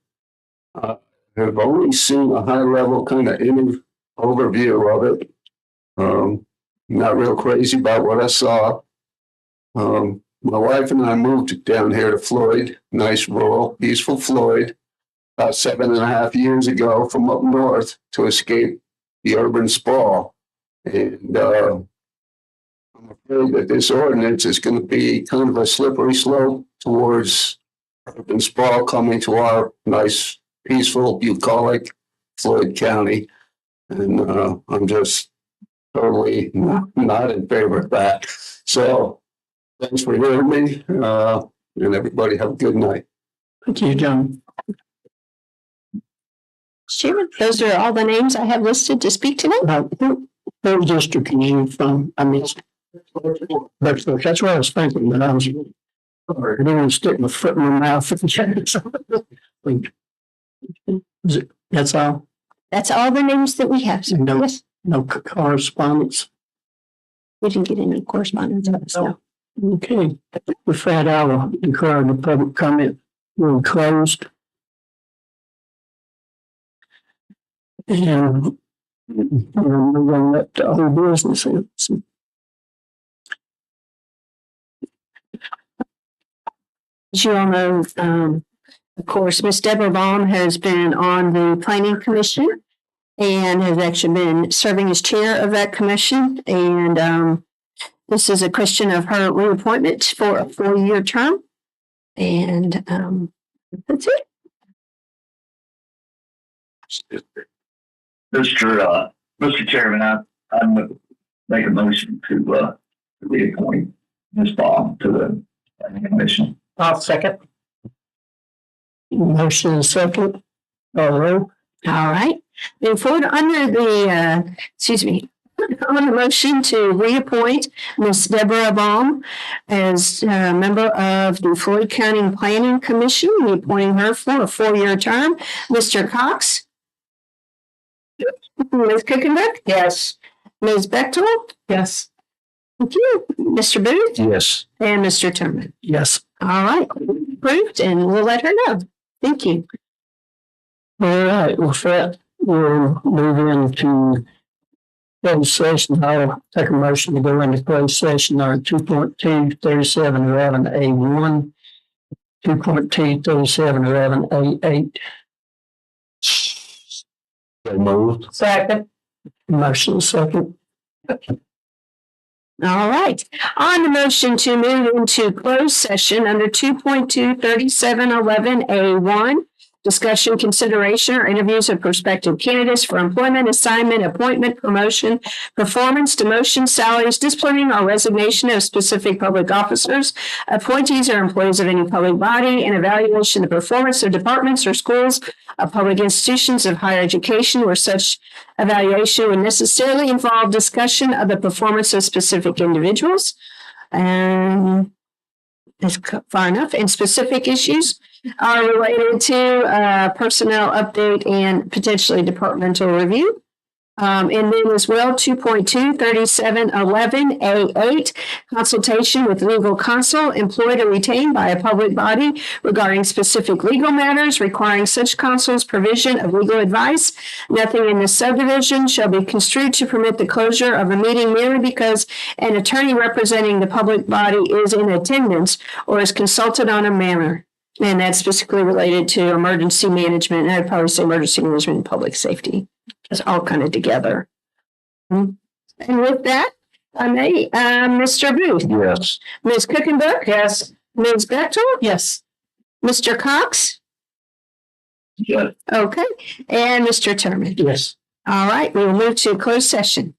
Speaker 11: I have only seen a high-level kind of overview of it. Not real crazy about what I saw. My wife and I moved down here to Floyd, nice rural, peaceful Floyd, about 7.5 years ago from up north to escape the urban sprawl. And I'm afraid that this ordinance is going to be kind of a slippery slope towards urban sprawl coming to our nice, peaceful, bucolic Floyd County. And I'm just totally not in favor of that. So thanks for hearing me, and everybody have a good night.
Speaker 3: Thank you, John.
Speaker 9: Chairman, those are all the names I have listed to speak tonight.
Speaker 3: What district are you from? I mean, that's what I was thinking, but I didn't want to stick my foot in my mouth. That's all?
Speaker 9: That's all the names that we have. Sir.
Speaker 3: No,
Speaker 9: Yes.
Speaker 3: no correspondence.
Speaker 9: We didn't get any correspondence. No.
Speaker 3: Okay, with that, I will encourage the public comment. We're closed. And we're going to let the whole business in.
Speaker 9: As you all know, of course, Ms. Deborah Baum has been on the Planning Commission and has actually been serving as chair of that commission. And this is a question of her reappointment for a 4-year term. And that's it.
Speaker 7: Mr. Chairman, I'm going to make a motion to reappoint Ms. Baum to the Planning Commission.
Speaker 5: I'll second.
Speaker 3: Motion and second. All right.
Speaker 9: All right. Moving forward under the, on the motion to reappoint Ms. Deborah Baum as a member of the Floyd County Planning Commission, reappointing her for a 4-year term. Mr. Cox? Ms. Kuchenberg?
Speaker 5: Yes.
Speaker 9: Ms. Bechtel?
Speaker 1: Yes.
Speaker 9: Thank you. Mr. Booth
Speaker 2: Yes.
Speaker 9: and Mr. Turman.
Speaker 3: Yes.
Speaker 9: All right, approved, and we'll let her know. Thank you.
Speaker 3: All right, with that, we'll move into closed session. I'll take a motion to go into closed session on 2.23711A1, 2.23711A8.
Speaker 2: So moved.
Speaker 5: Second.
Speaker 3: Motion second.
Speaker 9: All right. On the motion to move into closed session under 2.23711A1, discussion, consideration, or interviews of prospective candidates for employment, assignment, appointment, promotion, performance, demotion, salaries, disciplining, or resignation of specific public officers, appointees or employees of any public body, and evaluation of performance of departments or schools of public institutions of higher education where such evaluation would necessarily involve discussion of the performance of specific individuals. And that's far enough. And specific issues are related to personnel update and potentially departmental review. And then as well, 2.23711A8, consultation with legal counsel employed or retained by a public body regarding specific legal matters requiring such counsel's provision of legal advice. Nothing in this subdivision shall be construed to permit the closure of a meeting merely because an attorney representing the public body is in attendance or is consulted on a matter. And that's specifically related to emergency management. And I'd probably say emergency management and public safety. It's all kind of together. And with that, I may, Mr. Booth.
Speaker 2: Yes.
Speaker 9: Ms. Cookenberg.
Speaker 5: Yes.
Speaker 9: Ms. Bechtel.
Speaker 5: Yes.
Speaker 9: Mr. Cox.
Speaker 7: Yes.
Speaker 9: Okay. And Mr. Turman.
Speaker 3: Yes.
Speaker 9: All right. We will move to closed session.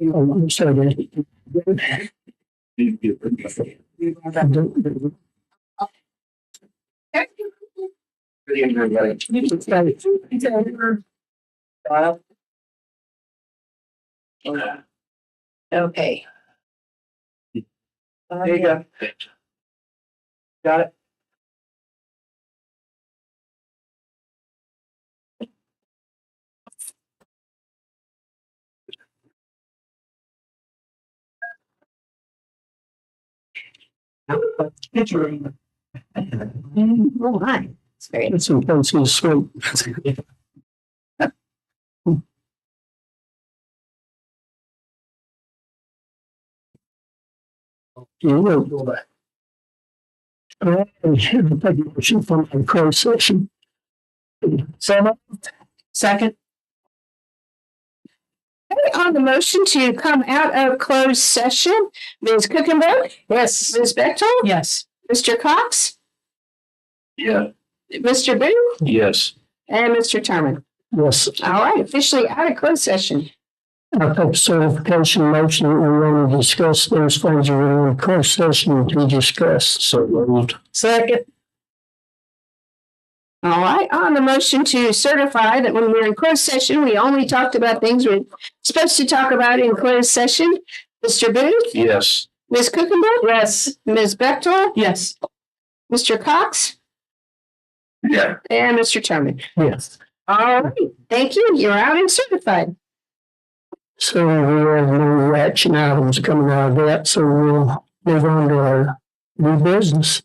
Speaker 3: Oh, I'm sorry.
Speaker 5: Okay. There you go. Got it.
Speaker 9: Oh, my. It's very
Speaker 3: It's some places sleep. You know, motion from a closed session.
Speaker 5: So,
Speaker 1: Second,
Speaker 9: on the motion to come out of closed session, Ms. Cookenberg,
Speaker 5: yes.
Speaker 9: Ms. Bechtel,
Speaker 1: yes.
Speaker 9: Mr. Cox,
Speaker 2: Yeah.
Speaker 9: Mr. Booth,
Speaker 2: Yes.
Speaker 9: and Mr. Terman.
Speaker 3: Yes,
Speaker 9: All right, officially out of closed session.
Speaker 3: I take certification motion that we want to discuss those things that are in closed session to discuss. So moved.
Speaker 5: Second.
Speaker 9: All right, on the motion to certify that when we're in closed session, we only talked about things we're supposed to talk about in closed session. Mr. Booth,
Speaker 2: Yes.
Speaker 9: Ms. Cookenberg,
Speaker 5: Yes.
Speaker 9: Ms. Bechtel,
Speaker 1: Yes.
Speaker 9: Mr. Cox,
Speaker 7: Yeah.
Speaker 9: and Mr. Terman.
Speaker 3: Yes.
Speaker 9: All right, thank you. You're out and certified.
Speaker 3: So we have no action items coming out of that, so we'll move on to our new business.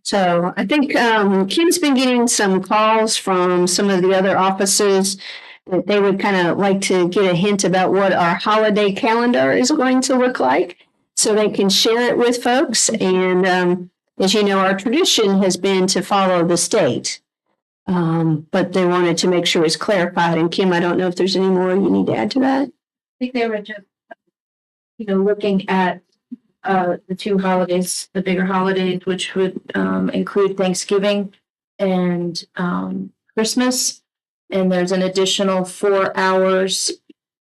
Speaker 9: So I think Kim's been getting some calls from some of the other offices that they would kind of like to get a hint about what our holiday calendar is going to look like so they can share it with folks. And as you know, our tradition has been to follow the state. But they wanted to make sure it's clarified. And Kim, I don't know if there's any more you need to add to that.
Speaker 12: I think they were just, looking at the two holidays, the bigger holidays, which would include Thanksgiving and Christmas. And there's an additional 4 hours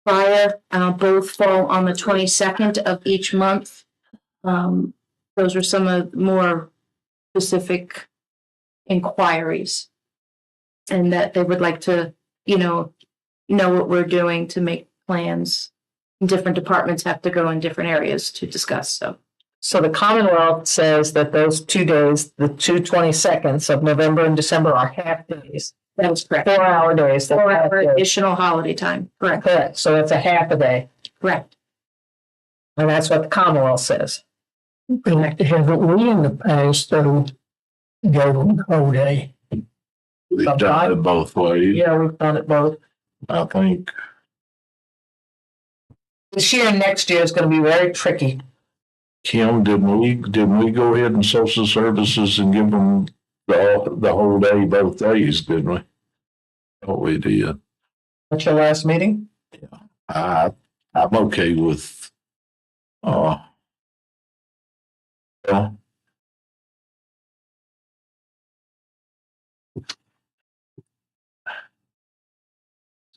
Speaker 12: prior. Both fall on the 22nd of each month. Those are some of the more specific inquiries. And that they would like to, know what we're doing to make plans. Different departments have to go in different areas to discuss, so.
Speaker 5: So the Commonwealth says that those 2 days, the 22nd of November and December are half days.
Speaker 12: That was correct.
Speaker 5: 4-hour days. That's
Speaker 12: 4
Speaker 5: half
Speaker 12: hour
Speaker 5: days.
Speaker 12: additional holiday time, correct,
Speaker 5: Correct. So it's a half a day.
Speaker 12: correct.
Speaker 5: And that's what the Commonwealth says.
Speaker 3: Haven't we in the past, though, go the whole day?
Speaker 2: We've done it both ways.
Speaker 5: Yeah, we've done it both.
Speaker 2: I think.
Speaker 5: This year and next year is going to be very tricky.
Speaker 2: Kim, did we go ahead and social services and give them the whole day, both days, didn't we? Oh, we did.
Speaker 5: At your last meeting?
Speaker 2: I'm okay with, well,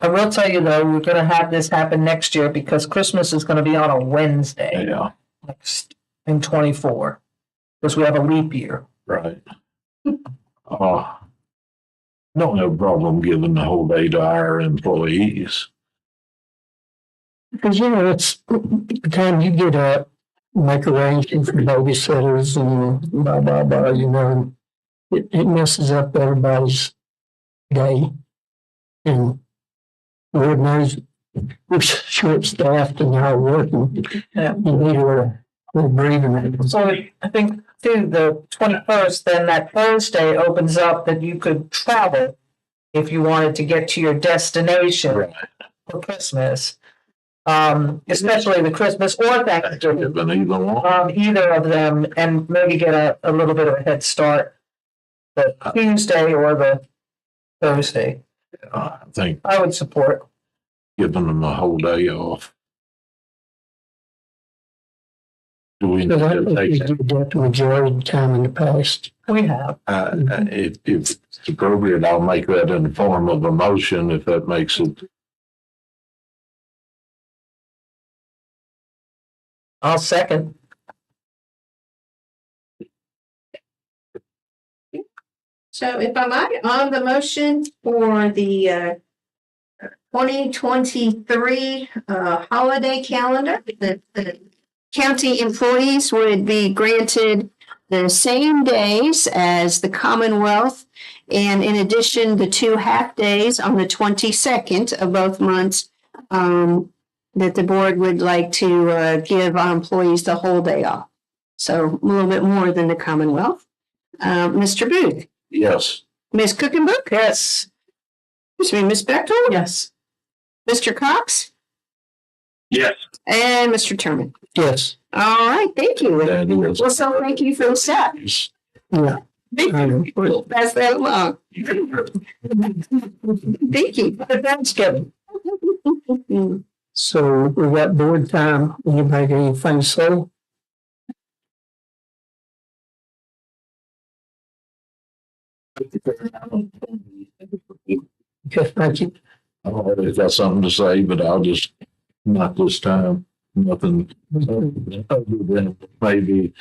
Speaker 5: I will tell you though, we're going to have this happen next year because Christmas is going to be on a Wednesday.
Speaker 2: yeah,
Speaker 5: Next in 24, because we have a leap year.
Speaker 2: right. Don't have a problem giving the whole day to our employees.
Speaker 3: Because, it's the time you get up, make arrangements for babysitters and blah, blah, blah, it messes up everybody's day. And Lord knows we're short-staffed and not working.
Speaker 5: Yeah.
Speaker 3: You need a little breathing.
Speaker 5: So I think too, the 21st, then that Thursday opens up that you could travel if you wanted to get to your destination
Speaker 2: Right.
Speaker 5: for Christmas. Especially the Christmas or Thanksgiving.
Speaker 2: But either one.
Speaker 5: Either of them, and maybe get a little bit of a head start the Tuesday or the Thursday.
Speaker 2: I think
Speaker 5: I would support.
Speaker 2: giving them a whole day off. Do we need
Speaker 3: Because I
Speaker 2: to
Speaker 3: think we
Speaker 2: take
Speaker 3: did that the majority of the time in the past.
Speaker 5: We have.
Speaker 2: if it's appropriate, I'll make that in the form of a motion if that makes it
Speaker 5: I'll second.
Speaker 9: So if I might, on the motion for the 2023 holiday calendar, the county employees would be granted the same days as the Commonwealth, and in addition, the 2 half days on the 22nd of both months that the board would like to give our employees the whole day off. So a little bit more than the Commonwealth. Mr. Booth,
Speaker 2: Yes.
Speaker 9: Ms. Cookenbook,
Speaker 5: Yes.
Speaker 9: excuse me, Ms. Bechtel,
Speaker 1: Yes.
Speaker 9: Mr. Cox,
Speaker 7: Yes.
Speaker 9: and Mr. Turman.
Speaker 3: Yes.
Speaker 9: All right, thank you.
Speaker 2: That is.
Speaker 9: Well, so thank you for the steps.
Speaker 3: Yeah.
Speaker 9: We'll pass that along. Thank you.
Speaker 5: Happy Thanksgiving.
Speaker 3: So we got board time. Anybody got anything to say? Okay, thank you.
Speaker 2: I don't know if he's got something to say, but I'll just, not this time, nothing. Other than maybe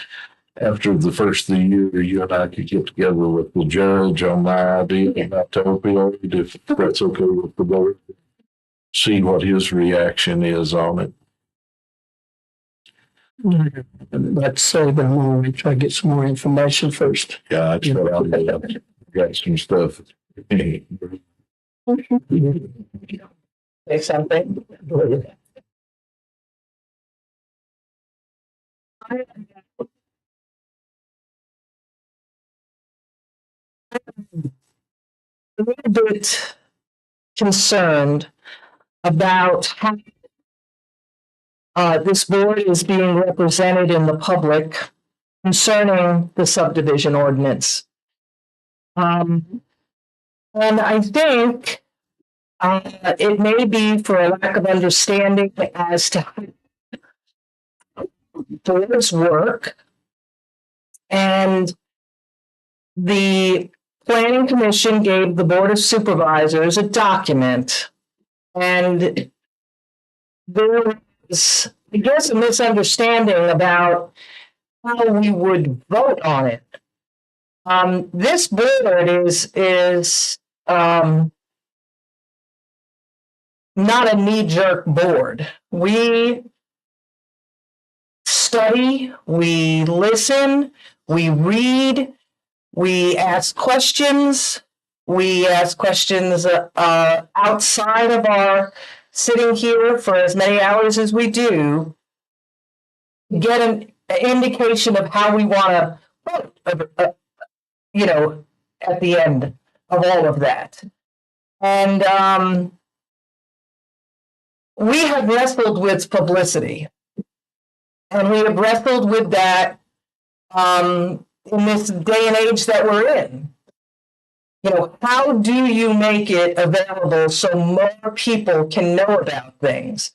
Speaker 2: after the first of the year, you and I could get together with the judge on my idea about the opioid, if that's okay with the board. See what his reaction is on it.
Speaker 3: Let's save a moment, try to get some more information first.
Speaker 2: Yeah, that's what I'll do. Got some stuff.
Speaker 5: Say something. A little bit concerned about how this board is being represented in the public concerning the subdivision ordinance. And I think it may be for a lack of understanding as to how boards work. And the Planning Commission gave the Board of Supervisors a document, and there was, I guess, a misunderstanding about how we would vote on it. This board is not a knee-jerk board. We study, we listen, we read, we ask questions. We ask questions outside of our sitting here for as many hours as we do, get an indication of how we want to vote, at the end of all of that. And we have wrestled with publicity. And we have wrestled with that in this day and age that we're in. How do you make it available so more people can know about things?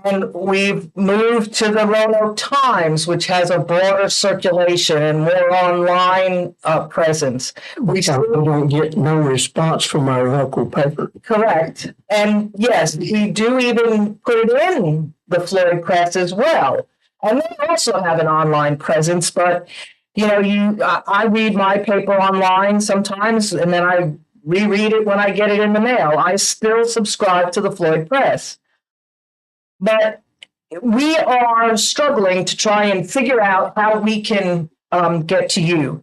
Speaker 5: And we've moved to the Roanoke Times, which has a broader circulation and more online presence. We
Speaker 3: don't get no response from our local paper.
Speaker 5: Correct. And yes, we do even put it in the Floyd Press as well. And they also have an online presence, but I read my paper online sometimes, and then I reread it when I get it in the mail. I still subscribe to the Floyd Press. But we are struggling to try and figure out how we can get to you.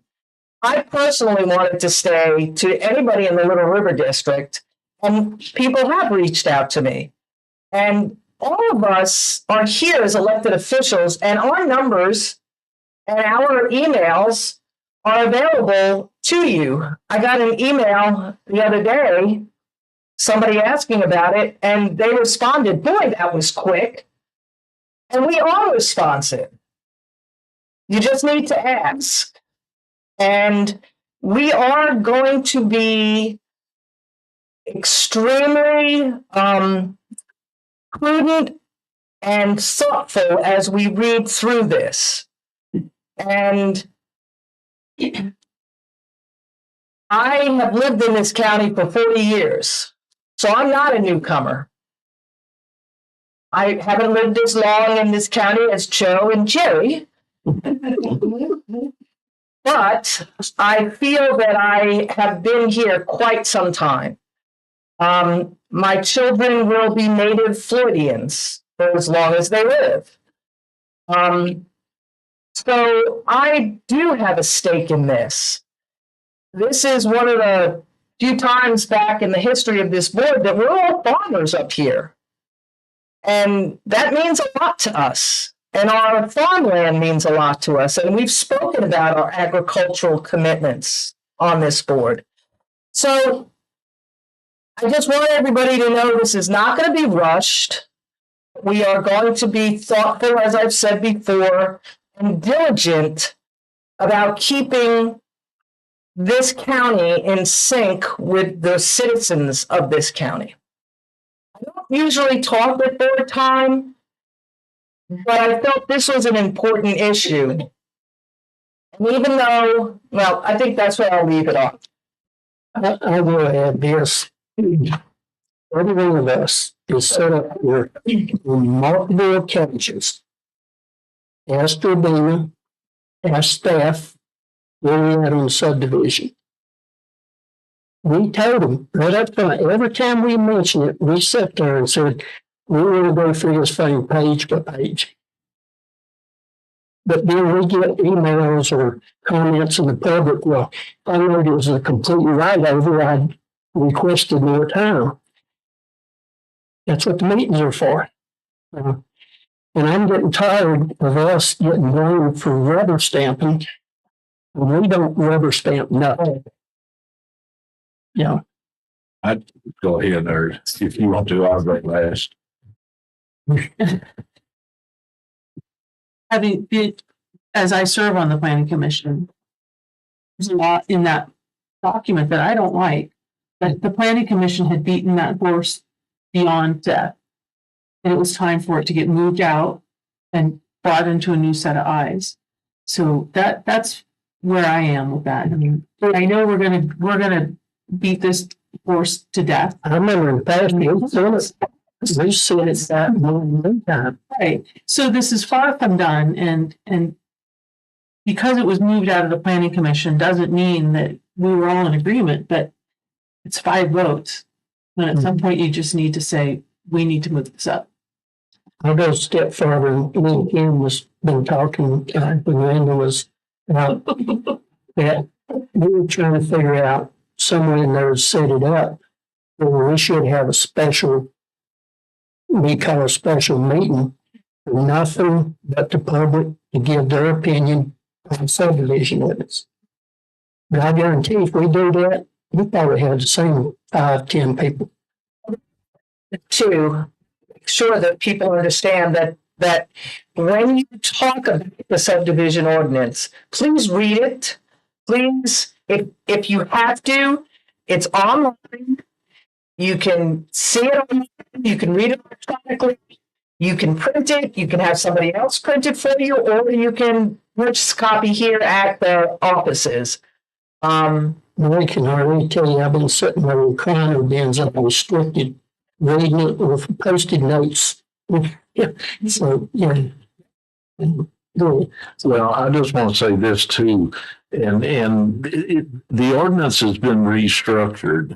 Speaker 5: I personally wanted to stay to anybody in the Little River District, and people have reached out to me. And all of us are here as elected officials, and our numbers and our emails are available to you. I got an email the other day, somebody asking about it, and they responded, boy, that was quick. And we are responsive. You just need to ask. And we are going to be extremely prudent and thoughtful as we read through this. And I have lived in this county for 40 years, so I'm not a newcomer. I haven't lived as long in this county as Joe and Jerry. But I feel that I have been here quite some time. My children will be native Floydians for as long as they live. So I do have a stake in this. This is one of the few times back in the history of this board that we're all farmers up here. And that means a lot to us. And our farmland means a lot to us. And we've spoken about our agricultural commitments on this board. So I just want everybody to know this is not going to be rushed. We are going to be thoughtful, as I've said before, and diligent about keeping this county in sync with the citizens of this county. I don't usually talk at board time, but I felt this was an important issue. And even though, well, I think that's where I'll leave it on.
Speaker 3: I will add this. Every one of us is set up here on multiple occasions. Ask Urbana, ask staff, where we're at on subdivision. We told them right up front, every time we mentioned it, we sat there and said, we want to go through this thing page by page. But then we get emails or comments in the public, well, I know it was a complete write-over, I requested more time. That's what the meetings are for. And I'm getting tired of us getting blamed for rubber stamping. And we don't rubber stamp nothing. Yeah.
Speaker 2: I'd go ahead, or if you want to, I'll go last.
Speaker 1: Having been, as I serve on the planning commission, there's a lot in that document that I don't like, but the planning commission had beaten that horse beyond death. And it was time for it to get moved out and brought into a new set of eyes. So that's where I am with that. I mean, I know we're gonna beat this horse to death.
Speaker 3: I remember in the past, we said it's that long time.
Speaker 1: Right. So this is far from done, and because it was moved out of the planning commission doesn't mean that we were all in agreement, but it's 5 votes. And at some point you just need to say, we need to move this up.
Speaker 3: I'll go a step further. Me and Kim was been talking when Randall was out that we were trying to figure out somewhere in there to set it up where we should have a special, we call a special meeting for nothing but the public to give their opinion on subdivision limits. But I guarantee if we do that, we probably have the same 5-10 people.
Speaker 5: To make sure that people understand that when you talk about the subdivision ordinance, please read it. Please, if you have to, it's online. You can see it online. You can read it electronically. You can print it. You can have somebody else print it for you, or you can purchase a copy here at the offices.
Speaker 3: I can already tell you, I've been sitting there with recliner bins up restricted, reading it with Post-it notes. So, yeah.
Speaker 2: Well, I just want to say this too, and the ordinance has been restructured.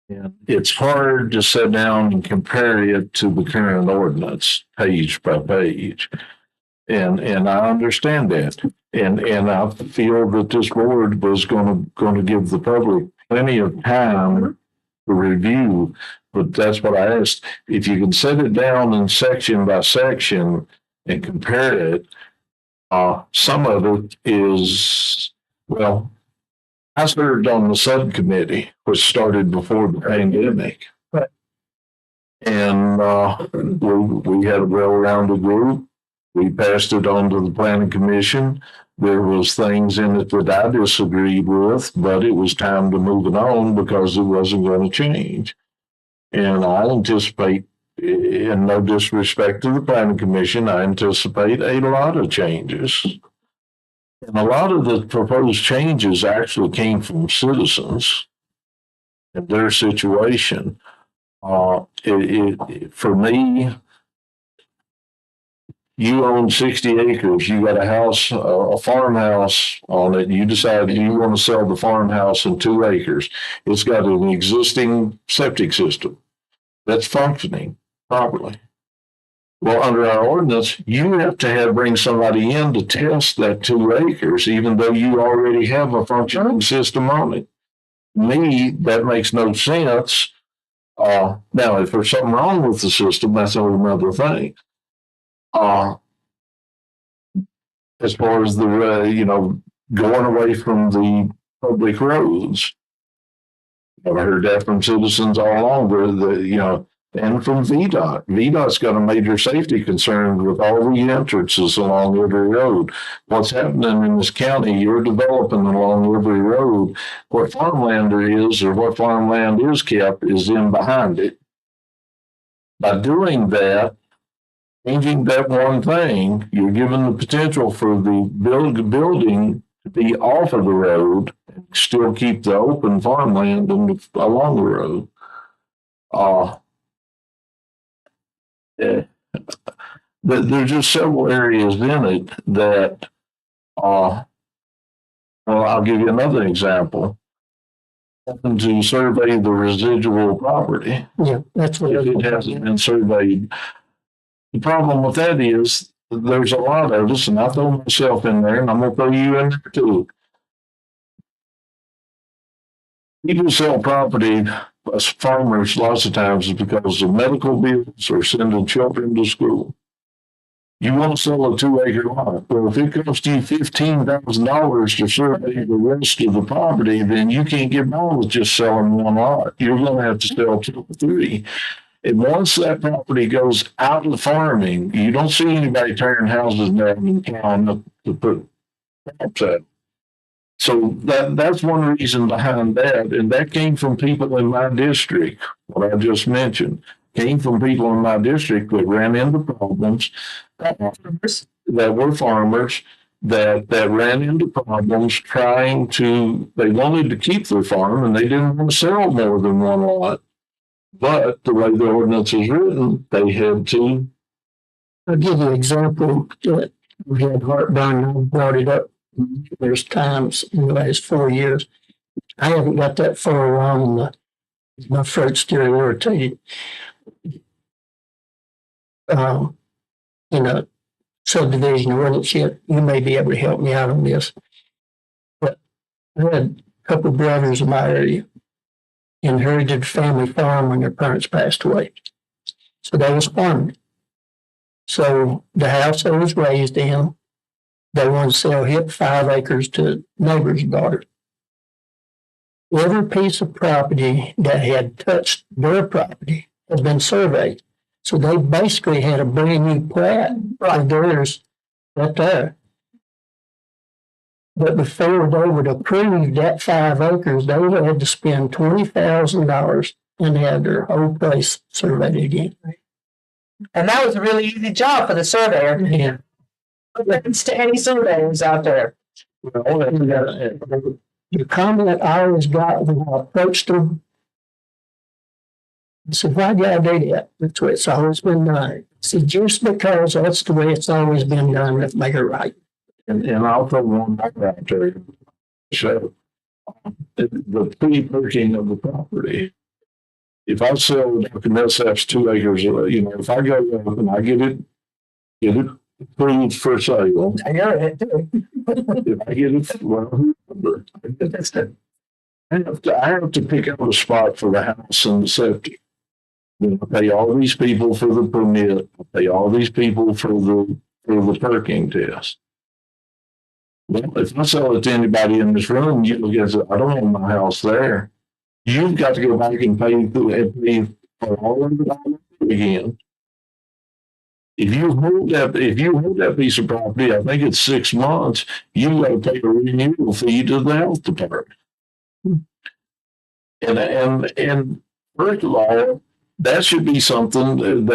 Speaker 2: And it's hard to sit down and compare it to the current ordinance page by page. And I understand that. And I feel that this board was going to give the public plenty of time to review. But that's what I asked. If you can set it down in section by section and compare it, some of it is, well, I served on the subcommittee, which started before the pandemic.
Speaker 5: Right.
Speaker 2: And we had a well-rounded group. We passed it on to the planning commission. There was things in it that I disagreed with, but it was time to move it on because it wasn't going to change. And I anticipate, in no disrespect to the planning commission, I anticipate a lot of changes. And a lot of the proposed changes actually came from citizens and their situation. For me, you own 60 acres, you got a house, a farmhouse on it, you decide you want to sell the farmhouse in 2 acres. It's got an existing septic system that's functioning properly. Well, under our ordinance, you have to bring somebody in to test that 2 acres, even though you already have a functioning system on it. Me, that makes no sense. Now, if there's something wrong with the system, that's a whole other thing. As far as the, going away from the public roads, I've heard that from citizens all along, and from VDOT. VDOT's got a major safety concern with all the entrances along every road. What's happening in this county, you're developing along every road. What farmland there is, or what farmland is kept, is in behind it. By doing that, changing that one thing, you're giving the potential for the building to be off of the road and still keep the open farmland along the road. There's just several areas in it that, well, I'll give you another example. To survey the residual property.
Speaker 3: Yeah, that's what
Speaker 2: if it hasn't been surveyed. The problem with that is there's a lot of us, and I throw myself in there, and I'm going to throw you in there too. People sell property as farmers lots of times because of medical bills or sending children to school. You want to sell a 2-acre lot. Well, if it costs you $15,000 to survey the rest of the property, then you can't get by with just selling one lot. You're going to have to sell 2 or 3. And once that property goes out of farming, you don't see anybody tearing houses down in town to put crops out. So that's one reason behind that. And that came from people in my district, what I just mentioned, came from people in my district that ran into problems, that were farmers, that ran into problems they wanted to keep their farm and they didn't want to sell more than one lot. But the way the ordinance is written, they had to.
Speaker 3: I'll give you an example that we had heartburn. I brought it up numerous times in the last 4 years. I haven't got that far along. My throat's still irritated. Subdivision ordinance yet. You may be able to help me out on this. But I had a couple of brothers in my area inherited family farm when their parents passed away. So they was farming. So the house they was raised in, they wanted to sell 5 acres to neighbor's daughter. Every piece of property that had touched their property had been surveyed. So they basically had a brand new plat of theirs right there. But before they would approve that 5 acres, they would have had to spend $20,000 and have their whole place surveyed again.
Speaker 5: And that was a really easy job for the surveyor.
Speaker 3: Yeah.
Speaker 5: Thanks to any surveyors out there.
Speaker 3: The comment I always got when I approached them, I said, why did I do that? That's the way it's always been done. I said, just because that's the way it's always been done, let's make it right.
Speaker 2: And I'll throw one more out there. So the pre-purchasing of the property. If I sell Dr. Millsap's 2 acres, if I go up and I get it approved for sale.
Speaker 5: I hear it too.
Speaker 2: If I get it, I have to pick out a spot for the house and the septic. I pay all these people for the permit. I pay all these people for the perking test. Well, if I sell it to anybody in this room, you look at it, I don't want my house there. You've got to go back and pay for all of it again. If you hold that piece of property, I think it's 6 months, you got to pay a renewal fee to the health department. And first of all, that should be something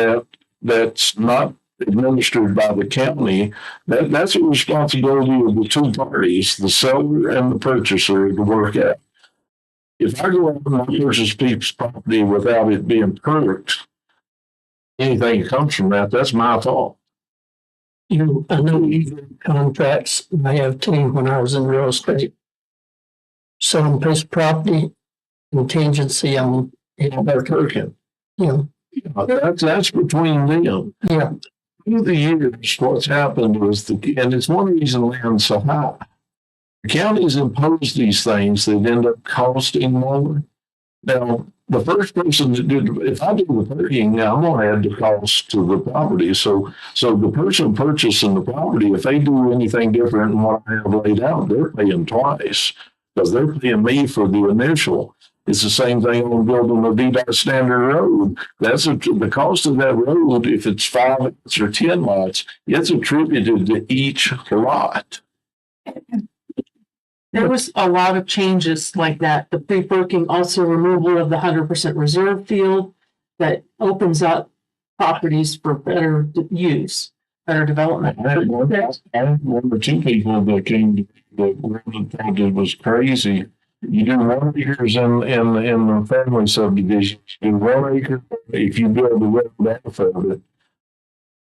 Speaker 2: that's not administered by the county. That's a responsibility of the 2 parties, the seller and the purchaser, to work out. If I go out and I purchase people's property without it being perked, anything that comes from that's my fault.
Speaker 3: I know even contracts, I have team when I was in real estate. Selling piece of property, contingency on,
Speaker 2: They're cooking.
Speaker 3: you know,
Speaker 2: That's between them.
Speaker 3: yeah.
Speaker 2: Through the years, what's happened was and it's one reason land's so high. The counties impose these things that end up costing more. Now, the first person that did, if I do the parking, I'm gonna add the cost to the property. So the person purchasing the property, if they do anything different than what I have laid out, they're paying twice because they're paying me for the initial. It's the same thing on building a VDOT standard road. The cost of that road, if it's 5 lots or 10 lots, it's attributed to each lot.
Speaker 1: There was a lot of changes like that. The pre-working, also removal of the 100% reserve field that opens up properties for better use, better development.
Speaker 2: I had one or two people that came that thought it was crazy. You do 1 acres in the family subdivision, you do 1 acre. If you build the road off of it,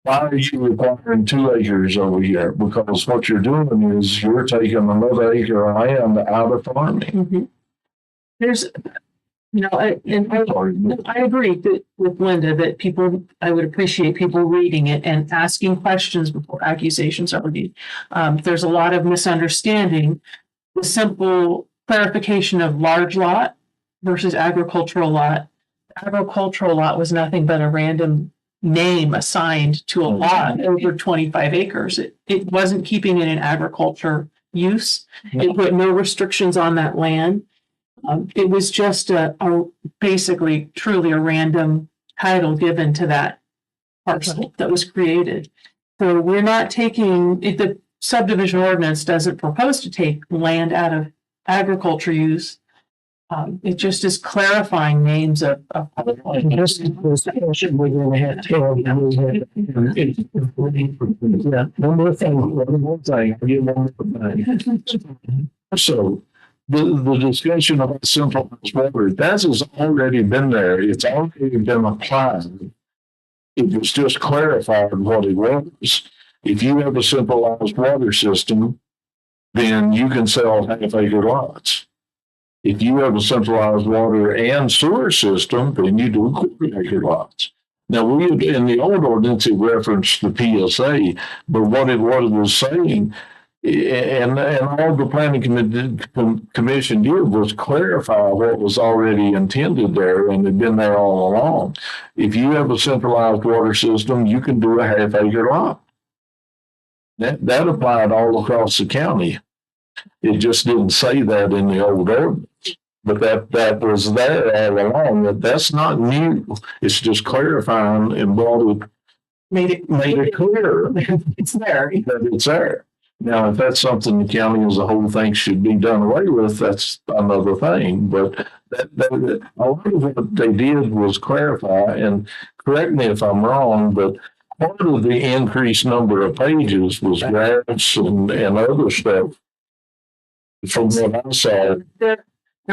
Speaker 2: why are you requiring 2 acres over here? Because what you're doing is you're taking another acre of land out of farming.
Speaker 1: Mhm. There's, I agree with Linda that I would appreciate people reading it and asking questions before accusations are made. There's a lot of misunderstanding. The simple clarification of large lot versus agricultural lot. Agricultural lot was nothing but a random name assigned to a lot over 25 acres. It wasn't keeping it in agriculture use. It put no restrictions on that land. It was just basically truly a random title given to that parcel that was created. So we're not taking, if the subdivision ordinance doesn't propose to take land out of agriculture use, it just is clarifying names of.
Speaker 3: This discussion we're gonna have to have. Yeah,
Speaker 2: One more thing, I'll get one more thing. So, the discussion about centralized water, that has already been there. It's already been applied. It was just clarified what it was. If you have a centralized water system, then you can sell half-acre lots. If you have a centralized water and sewer system, then you do quarter-acre lots. Now, in the old ordinance, it referenced the PSA, but what it was saying, and all the planning commission did was clarify what was already intended there and had been there all along. If you have a centralized water system, you can do a half-acre lot. That applied all across the county. It just didn't say that in the old ordinance. But that was there all along. That's not new. It's just clarifying and made it clear.
Speaker 1: It's there.
Speaker 2: That it's there. Now, if that's something the county as a whole thinks should be done away with, that's another thing. But a lot of what they did was clarify, and correct me if I'm wrong, but part of the increased number of pages was graphs and other stuff. From what I saw,
Speaker 1: There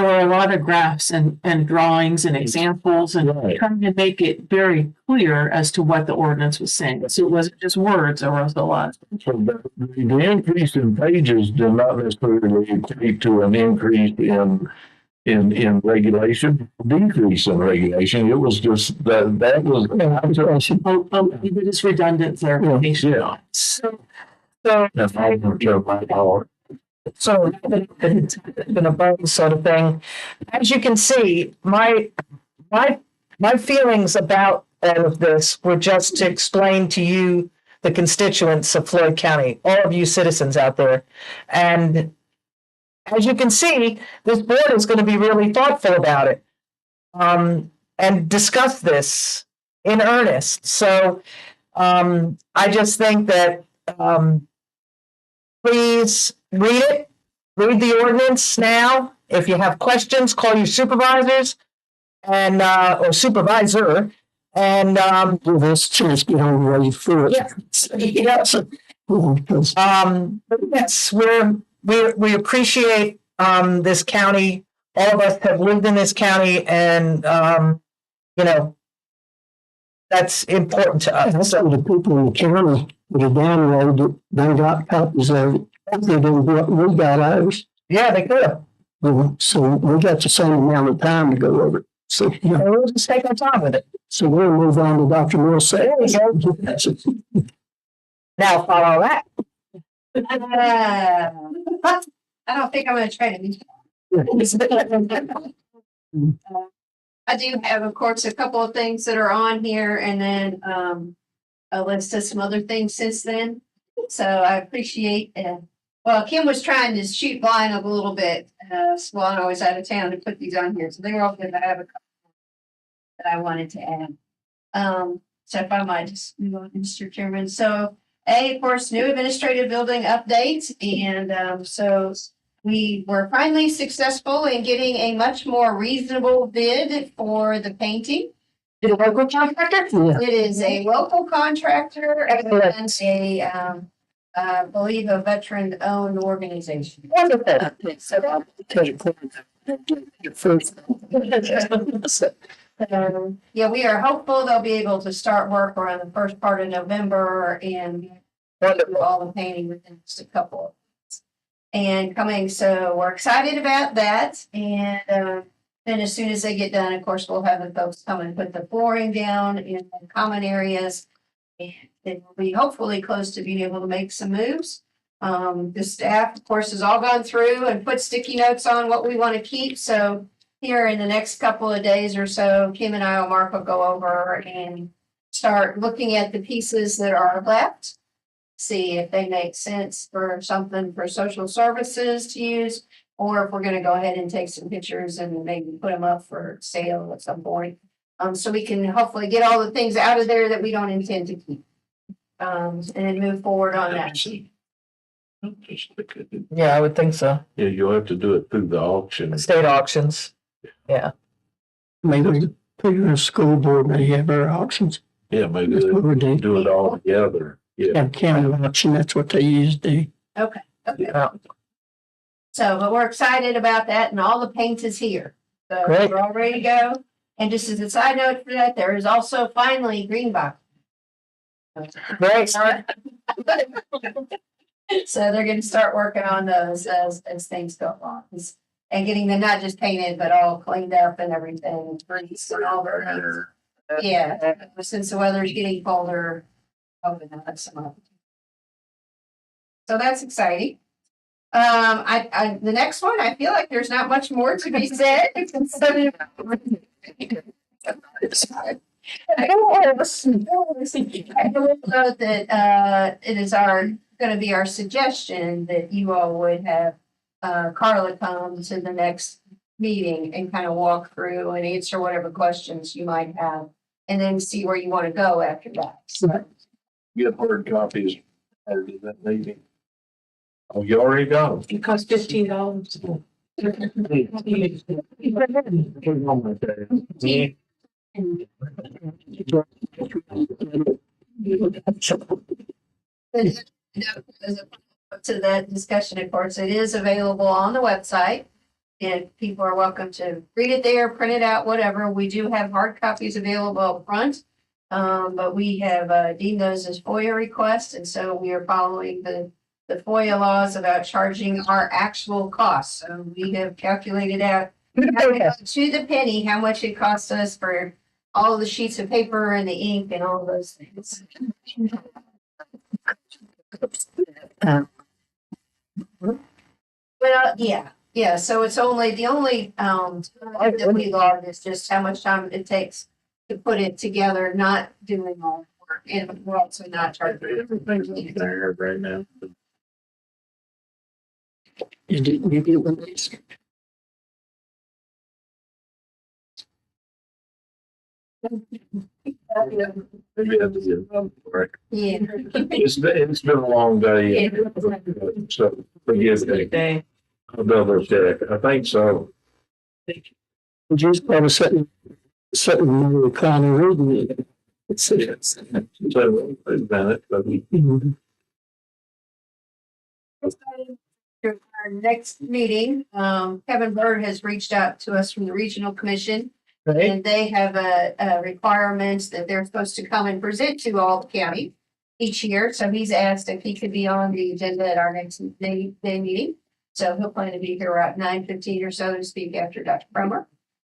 Speaker 1: were a lot of graphs and drawings and examples and trying to make it very clear as to what the ordinance was saying. So it wasn't just words, there was a lot.
Speaker 2: So the increase in pages did not necessarily equate to an increase in regulation, decrease in regulation. It was just that was.
Speaker 1: It is redundant clarification.
Speaker 2: Yeah.
Speaker 5: So
Speaker 2: That's all I'm going to my part.
Speaker 5: So it's been a bone sort of thing. As you can see, my feelings about all of this were just to explain to you, the constituents of Floyd County, all of you citizens out there. And as you can see, this board is going to be really thoughtful about it and discuss this in earnest. So I just think that please read the ordinance now. If you have questions, call your supervisors and or supervisor and
Speaker 3: give us a chance to get on the way through it.
Speaker 5: yes, yes, we appreciate this county. All of us have lived in this county, and that's important to us.
Speaker 3: So the people in the county they downloaded it, they got copies of it. They didn't get, we got ours.
Speaker 5: Yeah, they could have.
Speaker 3: So we got the same amount of time to go over it. So, yeah.
Speaker 5: We'll just take our time with it.
Speaker 3: So we'll move on to Dr. Millsap.
Speaker 5: There we go. Now follow that.
Speaker 9: I don't think I'm gonna try to be. I do have, of course, a couple of things that are on here and then a list of some other things since then. So I appreciate, well, Kim was trying to shoot blind a little bit, while I was out of town to put these on here. So they were all good. I have a couple that I wanted to add. So if I might just move on, Mr. Chairman. So of course, new administrative building updates. And so we were finally successful in getting a much more reasonable bid for the painting.
Speaker 5: Did a local contractor?
Speaker 3: Yeah.
Speaker 9: It is a local contractor and a, I believe a veteran-owned organization.
Speaker 5: Wonderful.
Speaker 9: So, yeah, we are hopeful they'll be able to start work around the first part of November and do all the painting within just a couple of months. And coming, so we're excited about that. And then as soon as they get done, of course, we'll have the folks come and put the flooring down in the common areas. And then we'll be hopefully close to being able to make some moves. The staff, of course, has all gone through and put sticky notes on what we want to keep. So here in the next couple of days or so, Kim and I, Mark, will go over and start looking at the pieces that are left. See if they make sense for something for social services to use, or if we're going to go ahead and take some pictures and maybe put them up for sale at some point. So we can hopefully get all the things out of there that we don't intend to keep. And then move forward on that.
Speaker 5: Yeah, I would think so.
Speaker 2: Yeah, you'll have to do it through the auction.
Speaker 5: State auctions. Yeah.
Speaker 3: Maybe figure a school board may have our auctions.
Speaker 2: Yeah, maybe
Speaker 3: That's what we do.
Speaker 2: do it all together. Yeah.
Speaker 3: Have county auction, that's what they usually do.
Speaker 9: Okay.
Speaker 5: Yeah.
Speaker 9: So, but we're excited about that, and all the paint is here. So
Speaker 5: Great.
Speaker 9: we're all ready to go. And just as a side note for that, there is also finally green box.
Speaker 5: Great.
Speaker 9: So they're going to start working on those as things go along, and getting them not just painted, but all cleaned up and everything, greased and all that. Yeah, since the weather's getting colder, hoping to have some up. So that's exciting. The next one, I feel like there's not much more to be said. I will note that it is going to be our suggestion that you all would have Carla come to the next meeting and kind of walk through and answer whatever questions you might have, and then see where you want to go after that. So,
Speaker 2: Get hard copies prior to that meeting. Oh, you already got them.
Speaker 1: It costs $15.
Speaker 9: to that discussion, of course, it is available on the website. And people are welcome to read it there, print it out, whatever. We do have hard copies available up front. But we have deemed those as FOIA requests. And so we are following the FOIA laws about charging our actual costs. So we have calculated out to the penny how much it costs us for all the sheets of paper and the ink and all those things. Well, yeah. So it's only the only that we log is just how much time it takes to put it together, not doing all the work, and we're also not charging.
Speaker 2: Everything's there right now.
Speaker 3: You get one of these.
Speaker 2: Maybe have to get another break.
Speaker 9: Yeah.
Speaker 2: It's been a long day. So forgive me. I'll double check. I think so.
Speaker 3: Just probably sitting in the recliner reading it.
Speaker 2: So, wait a minute, but
Speaker 9: Our next meeting, Kevin Bird has reached out to us from the Regional Commission.
Speaker 5: Right.
Speaker 9: And they have a requirement that they're supposed to come and present to all the county. each year. So he's asked if he could be on the agenda at our next day meeting. So he'll plan to be here at 9:15 or so to speak after Dr. Bremer.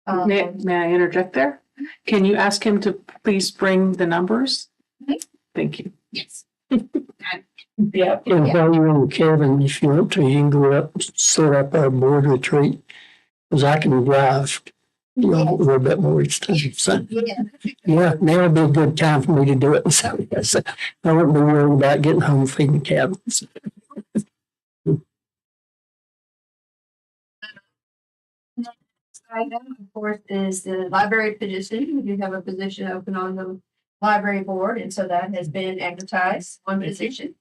Speaker 1: May I interject there? Can you ask him to please bring the numbers?
Speaker 9: Mhm.
Speaker 1: Thank you.
Speaker 9: Yes.
Speaker 1: Yeah.
Speaker 3: And while you're on, Kevin, if you want to, you can go up, set up a board retreat. Because I can drive, you know, a little bit more each time. So, yeah, now would be a good time for me to do it. So, yes, I wouldn't be worried about getting home feeding cabins.
Speaker 9: Item, of course, is the library position. We do have a position open on the library board, and so that has been advertised, one position.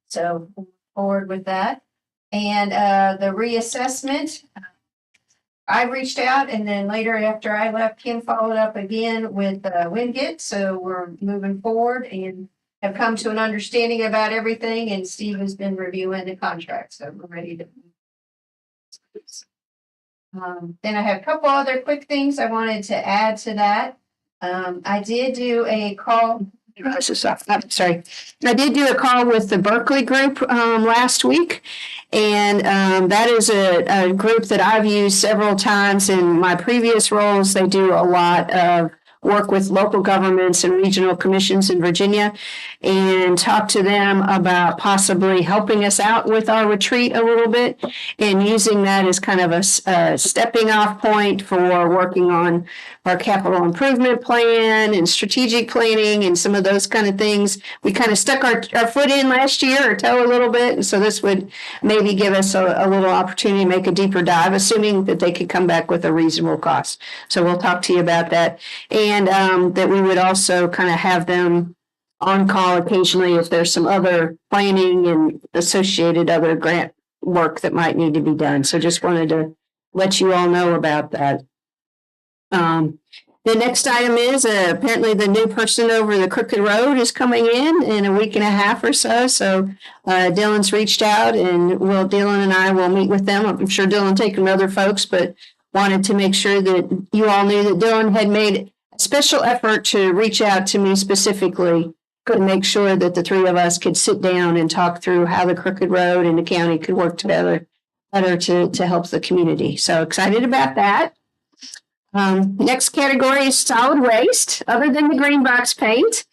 Speaker 9: So forward with that. And the reassessment, I reached out, and then later after I left, Ken followed up again with Wingate. So we're moving forward and have come to an understanding about everything, and Steve has been reviewing the contract, so we're ready to. Then I have a couple other quick things I wanted to add to that. I did do a call.
Speaker 4: I'm sorry. I did do a call with the Berkeley group last week. And that is a group that I've used several times in my previous roles. They do a lot of work with local governments and regional commissions in Virginia, and talk to them about possibly helping us out with our retreat a little bit and using that as kind of a stepping off point for working on our capital improvement plan and strategic planning and some of those kind of things. We kind of stuck our foot in last year, or toe a little bit. And so this would maybe give us a little opportunity to make a deeper dive, assuming that they could come back with a reasonable cost. So we'll talk to you about that. And that we would also kind of have them on call occasionally if there's some other planning and associated other grant work that might need to be done. So just wanted to let you all know about that. The next item is apparently the new person over the Crooked Road is coming in a week and a half or so. So Dylan's reached out, and Dylan and I will meet with them. I'm sure Dylan taken other folks, but wanted to make sure that you all knew that Dylan had made a special effort to reach out to me specifically to make sure that the three of us could sit down and talk through how the Crooked Road and the county could work together better to help the community. So excited about that. Next category is solid waste. Other than the green box paint,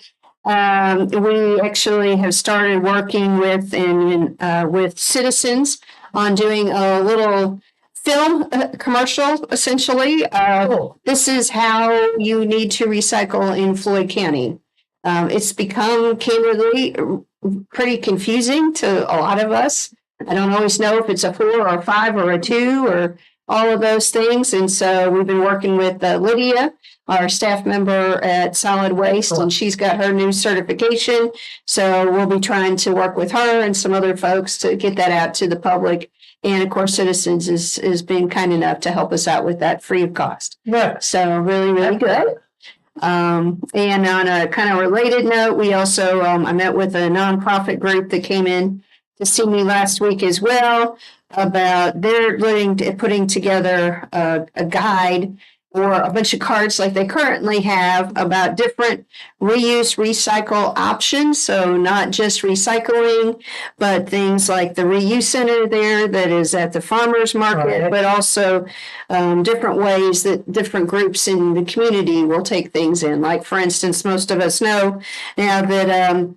Speaker 4: we actually have started working with citizens on doing a little film commercial, essentially. This is how you need to recycle in Floyd County. It's become candidly pretty confusing to a lot of us. I don't always know if it's a 4 or a 5 or a 2 or all of those things. And so we've been working with Lydia, our staff member at Solid Waste, and she's got her new certification. So we'll be trying to work with her and some other folks to get that out to the public. And of course, Citizens is been kind enough to help us out with that free of cost.
Speaker 5: Yeah.
Speaker 4: So really, really good. And on a kind of related note, we also, I met with a nonprofit group that came in to see me last week as well about they're putting together a guide or a bunch of cards like they currently have about different reuse, recycle options. So not just recycling, but things like the reuse center there that is at the farmer's market, but also different ways that different groups in the community will take things in. Like, for instance, most of us know now that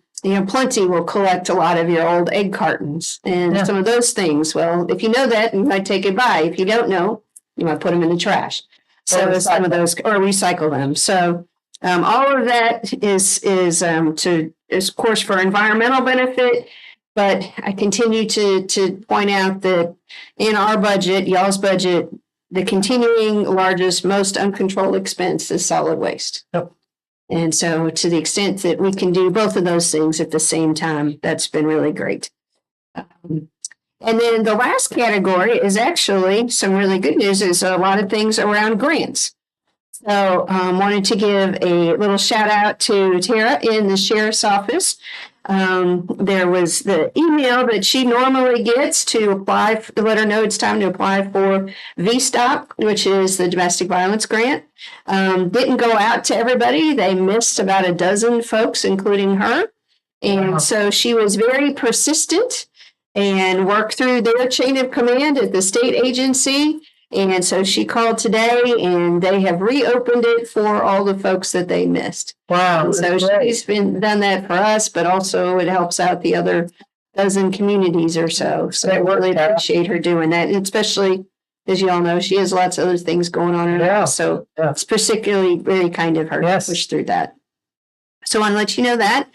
Speaker 4: Plenty will collect a lot of your old egg cartons and some of those things. Well, if you know that, you might take it by. If you don't know, you might put them in the trash. So some of those, or recycle them. So all of that is of course for environmental benefit. But I continue to point out that in our budget, y'all's budget, the continuing largest, most uncontrolled expense is solid waste.
Speaker 5: Yep.
Speaker 4: And so to the extent that we can do both of those things at the same time, that's been really great. And then the last category is actually some really good news, is a lot of things around grants. So wanted to give a little shout out to Tara in the sheriff's office. There was the email that she normally gets to apply, to let her know it's time to apply for VSTOP, which is the domestic violence grant. Didn't go out to everybody. They missed about a dozen folks, including her. And so she was very persistent and worked through their chain of command at the state agency. And so she called today and they have reopened it for all the folks that they missed.
Speaker 5: Wow.
Speaker 4: And so she's done that for us, but also it helps out the other dozen communities or so. So I really appreciate her doing that. And especially, as you all know, she has lots of other things going on in her house. So it's particularly very kind of her to push through that. So I want to let you know that.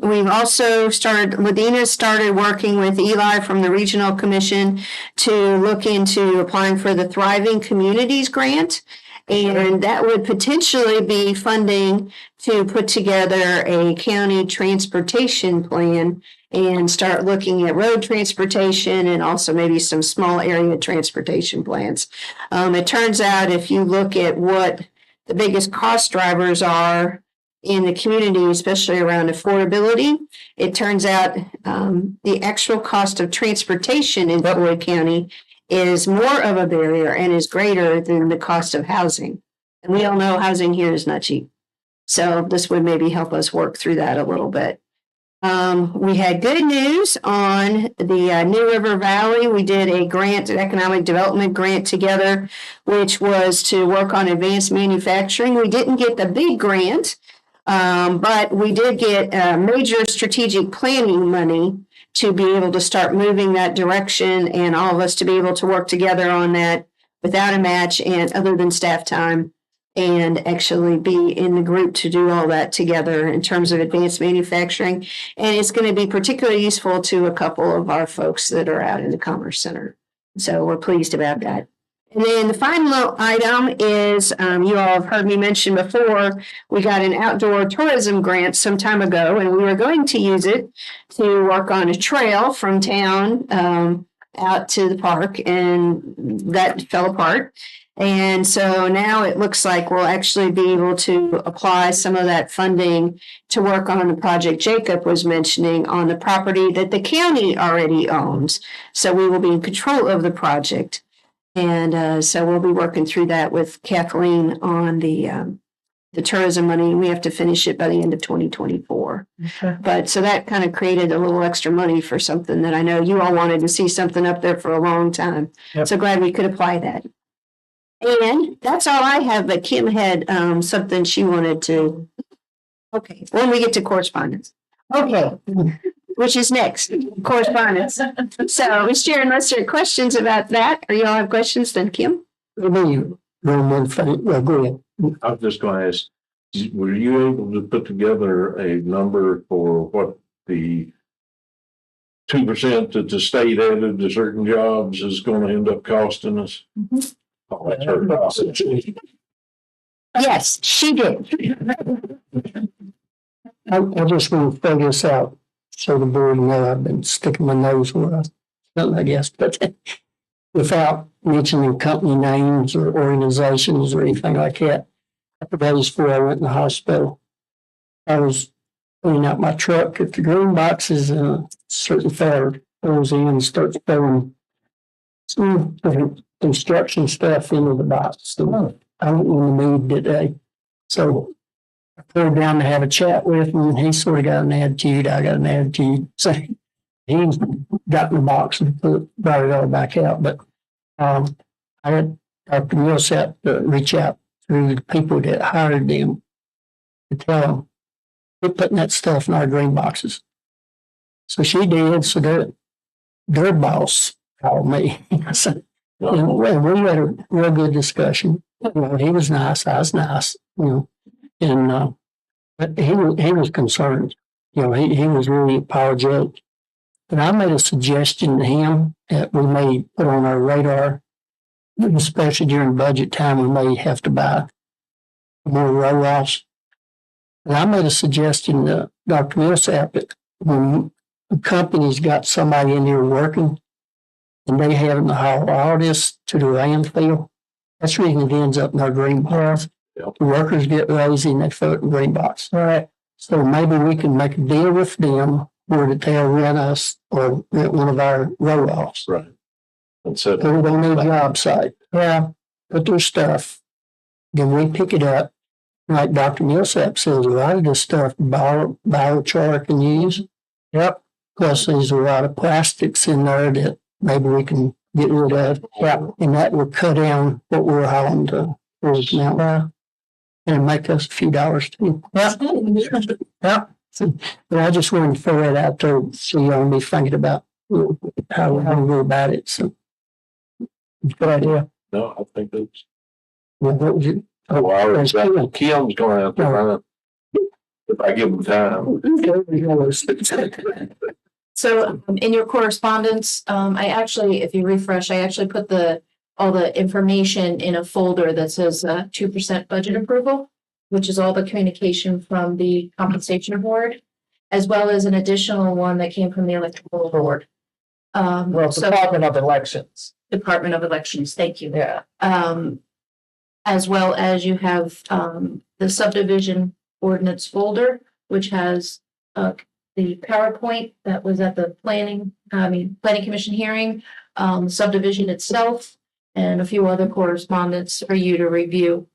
Speaker 4: We've also Ladina started working with Eli from the Regional Commission to look into applying for the Thriving Communities Grant. And that would potentially be funding to put together a county transportation plan and start looking at road transportation and also maybe some small area transportation plans. It turns out if you look at what the biggest cost drivers are in the community, especially around affordability, it turns out the actual cost of transportation in Floyd County is more of a barrier and is greater than the cost of housing. And we all know housing here is not cheap. So this would maybe help us work through that a little bit. We had good news on the New River Valley. We did a grant, an economic development grant together, which was to work on advanced manufacturing. We didn't get the big grant, but we did get major strategic planning money to be able to start moving that direction and all of us to be able to work together on that without a match and other than staff time and actually be in the group to do all that together in terms of advanced manufacturing. And it's going to be particularly useful to a couple of our folks that are out in the Commerce Center. So we're pleased about that. And then the final item is, you all have heard me mention before, we got an outdoor tourism grant some time ago, and we were going to use it to work on a trail from town out to the park, and that fell apart. And so now it looks like we'll actually be able to apply some of that funding to work on the project Jacob was mentioning on the property that the county already owns. So we will be in control of the project. And so we'll be working through that with Kathleen on the tourism money. We have to finish it by the end of 2024.
Speaker 5: Okay.
Speaker 4: But so that kind of created a little extra money for something that I know you all wanted to see something up there for a long time.
Speaker 5: Yep.
Speaker 4: So glad we could apply that. And that's all I have, but Kim had something she wanted to. Okay, when we get to correspondence. Okay, which is next, correspondence. So, Mr. Chair, unless there are questions about that, or you all have questions, then Kim?
Speaker 3: Go ahead.
Speaker 2: I was just going to ask, were you able to put together a number for what the 2% that the state added to certain jobs is going to end up costing us?
Speaker 4: Mm-hmm.
Speaker 2: Oh, that's her process.
Speaker 4: Yes, she did.
Speaker 3: I just want to throw this out so the board know I've been sticking my nose where I shouldn't, I guess, but without mentioning company names or organizations or anything like that. A couple days before I went in the hospital, I was cleaning out my truck at the green boxes and a certain fellow goes in and starts throwing some different construction stuff into the box. So I went in the mood today. So I pulled down to have a chat with him, and he sort of got an attitude. I got an attitude. So he got in the box and brought it all back out. But I had Dr. Millsap reach out to the people that hired them to tell them, quit putting that stuff in our green boxes. So she did. So their boss called me. So, we had a real good discussion. He was nice. I was nice. And but he was concerned. He was really apologetic. But I made a suggestion to him that we may put on our radar, especially during budget time. We may have to buy more roll-offs. And I made a suggestion to Dr. Millsap that when a company's got somebody in here working and they having to haul all this to the landfill, that's the reason it ends up in our green box. The workers get lazy and they throw it in green box.
Speaker 5: All right.
Speaker 3: So maybe we can make a deal with them where they'll rent us or rent one of our roll-offs.
Speaker 2: Right. And so
Speaker 3: Put it on their job site.
Speaker 5: Yeah.
Speaker 3: Put their stuff. Then we pick it up. like Dr. Millsap says, a lot of this stuff biochar can use.
Speaker 5: Yep.
Speaker 3: Plus, there's a lot of plastics in there that maybe we can get rid of.
Speaker 5: Yeah.
Speaker 3: And that will cut down what we're hauling to Floyd Mountain. And make us a few dollars too.
Speaker 5: Yeah. Yeah.
Speaker 3: But I just wanted to throw that out there so y'all be thinking about how we're gonna go about it. So.
Speaker 5: Good idea.
Speaker 2: No, I think that's.
Speaker 3: What was it?
Speaker 2: Oh, I already, Kim's gonna have to run it. If I give him time.
Speaker 12: So in your correspondence, I actually, if you refresh, I actually put all the information in a folder that says 2% budget approval, which is all the communication from the compensation board, as well as an additional one that came from the electoral board.
Speaker 5: Well,
Speaker 12: So
Speaker 5: Department of Elections.
Speaker 12: Department of Elections, thank you.
Speaker 5: Yeah.
Speaker 12: As well as you have the subdivision ordinance folder, which has the PowerPoint that was at the planning commission hearing, subdivision itself, and a few other correspondence for you to review.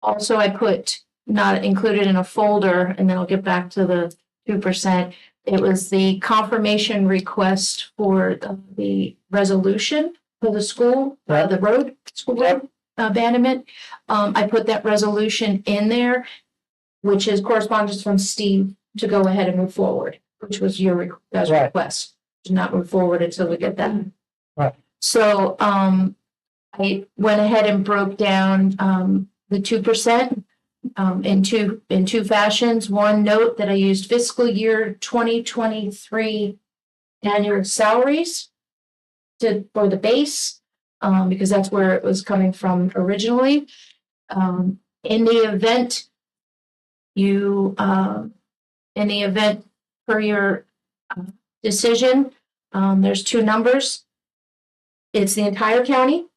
Speaker 12: Also, I put not included in a folder, and then I'll get back to the 2%. It was the confirmation request for the resolution for the school, the school road abandonment. I put that resolution in there, which is correspondence from Steve to go ahead and move forward, which was your request to not move forward until we get that.
Speaker 5: Right.
Speaker 12: So I went ahead and broke down the 2% in two fashions. One, note that I used fiscal year 2023 annual salaries for the base, because that's where it was coming from originally. In the event for your decision, there's two numbers. It's the entire county,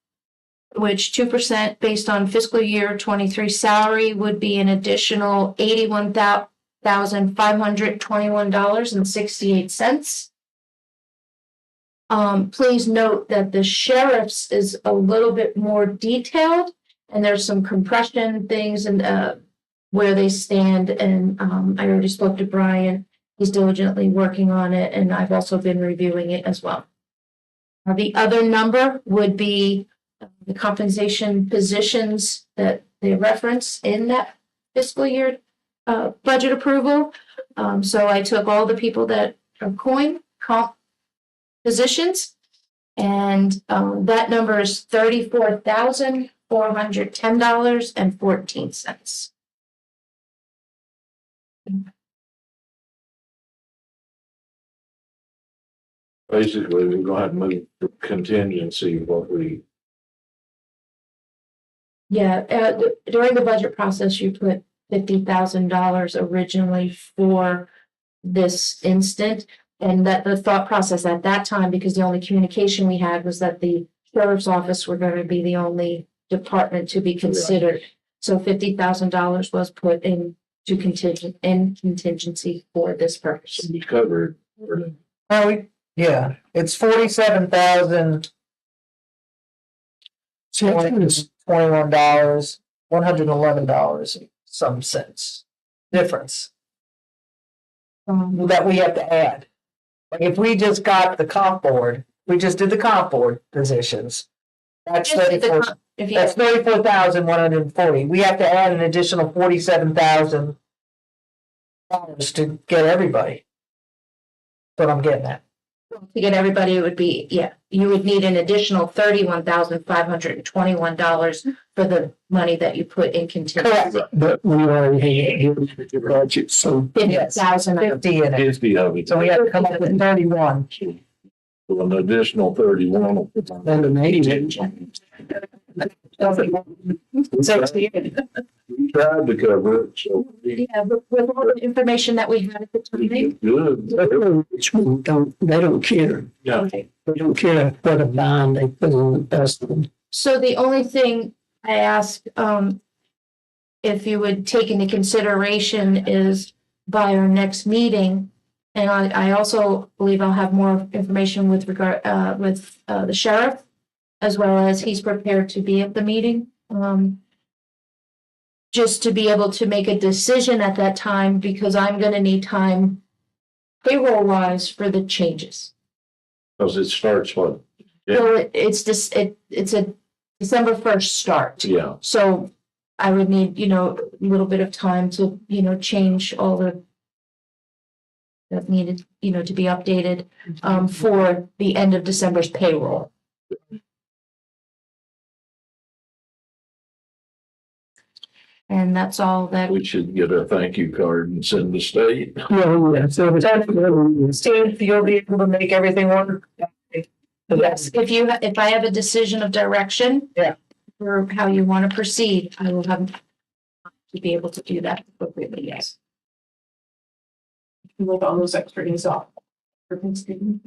Speaker 12: which 2% based on fiscal year 23 salary would be an additional $81,521.68. Please note that the sheriff's is a little bit more detailed, and there's some compression things and where they stand. And I already spoke to Brian. He's diligently working on it, and I've also been reviewing it as well. The other number would be the compensation positions that they reference in that fiscal year budget approval. So I took all the people that are comp positions, and that number is $34,410.14.
Speaker 2: Basically, we're gonna have to move to contingency what we.
Speaker 12: Yeah, during the budget process, you put $50,000 originally for this instant. And that the thought process at that time, because the only communication we had was that the sheriff's office were going to be the only department to be considered. So $50,000 was put into contingency for this purpose.
Speaker 2: Be covered.
Speaker 5: Yeah, it's 47,000. $21, $111, some cents difference that we have to add. Like if we just got the comp board, we just did the comp board positions. That's that's 34,140. We have to add an additional $47,000 to get everybody. That's what I'm getting at.
Speaker 12: To get everybody, it would be, you would need an additional $31,521 for the money that you put in contingency.
Speaker 3: But we already had your budget, so.
Speaker 12: 50,000.
Speaker 5: 50 in it.
Speaker 2: 50 of it.
Speaker 5: So we have to come up with 31.
Speaker 2: So an additional 31.
Speaker 3: And an 80.
Speaker 2: We tried to cover it, so.
Speaker 12: Yeah, with all the information that we had at the time.
Speaker 2: Good.
Speaker 3: Richmond they don't care.
Speaker 2: Yeah.
Speaker 3: They don't care what a bond they put in the best one.
Speaker 12: So the only thing I ask, if you would take into consideration is by our next meeting, and I also believe I'll have more information with regard, with the sheriff, as well as he's prepared to be at the meeting. just to be able to make a decision at that time, because I'm gonna need time payroll wise for the changes.
Speaker 2: Cause it starts what? Yeah.
Speaker 12: So it's a December 1st start.
Speaker 2: Yeah,
Speaker 12: So I would need, a little bit of time to, change all the that needed, to be updated, for the end of December's payroll. And that's all that.
Speaker 2: we should get a thank you card and send the state.
Speaker 3: Yeah, so
Speaker 5: Steve, you'll be able to make everything work?
Speaker 12: Yes, if I have a decision of direction.
Speaker 5: Yeah.
Speaker 12: For how you want to proceed, I will have to be able to do that appropriately, yes.
Speaker 1: With all those extra days off. For Thanksgiving.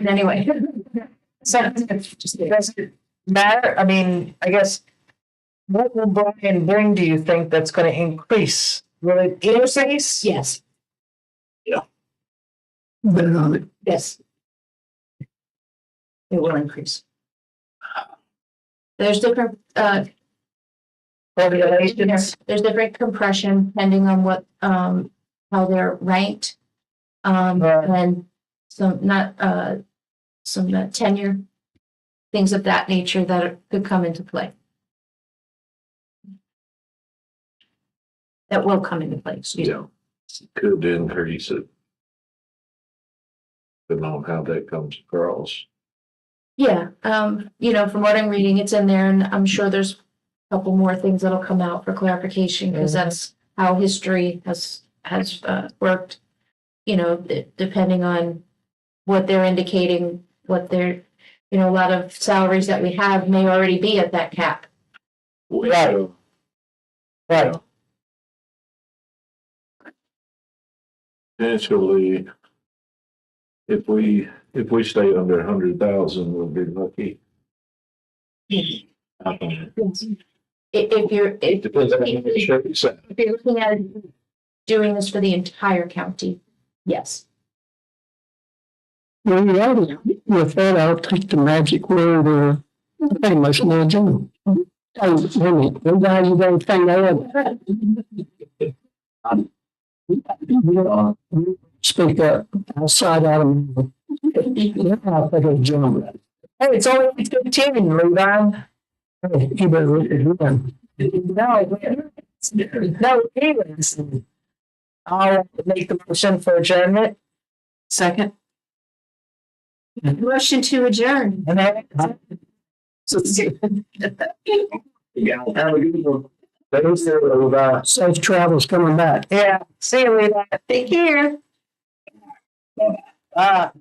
Speaker 12: Anyway.
Speaker 5: So just doesn't matter. I mean, I guess what will Brian bring, do you think, that's gonna increase? Will it increase?
Speaker 12: Yes,
Speaker 3: bet on it.
Speaker 12: yes. It will increase. There's different,
Speaker 5: Regulations.
Speaker 12: there's different compression depending on what, how they're ranked.
Speaker 5: Right.
Speaker 12: And some tenure, things of that nature that could come into play. That will come into play, excuse me.
Speaker 2: Yeah, could increase it. Depending on how that comes across.
Speaker 12: Yeah, from what I'm reading, it's in there, and I'm sure there's a couple more things that'll come out for clarification, because that's how history has worked. Depending on what they're indicating, what they're, a lot of salaries that we have may already be at that cap.
Speaker 5: Right. Right.
Speaker 2: Potentially, if we stay under 100,000, we'll be lucky. I think.
Speaker 12: If you're
Speaker 2: Depends on how much shape you set.
Speaker 12: if you're looking at doing this for the entire county, yes.
Speaker 3: Well, yeah, with that, I'll take the magic word or pretty much no agenda. Oh, wait a minute, what value they think I speak up outside out of. Yeah, I'll take a jump.
Speaker 5: Hey, it's only 15, Levi.
Speaker 3: Hey, you better look at him.
Speaker 5: No, anyways. I'll make the motion for adjournment.
Speaker 1: Second.
Speaker 4: Motion to adjourn.
Speaker 5: And then.
Speaker 11: Yeah, have a good one. Thanks, Levi.
Speaker 3: Safe travels coming back.
Speaker 5: Yeah, see you, Levi.
Speaker 4: Take care.
Speaker 5: Ah.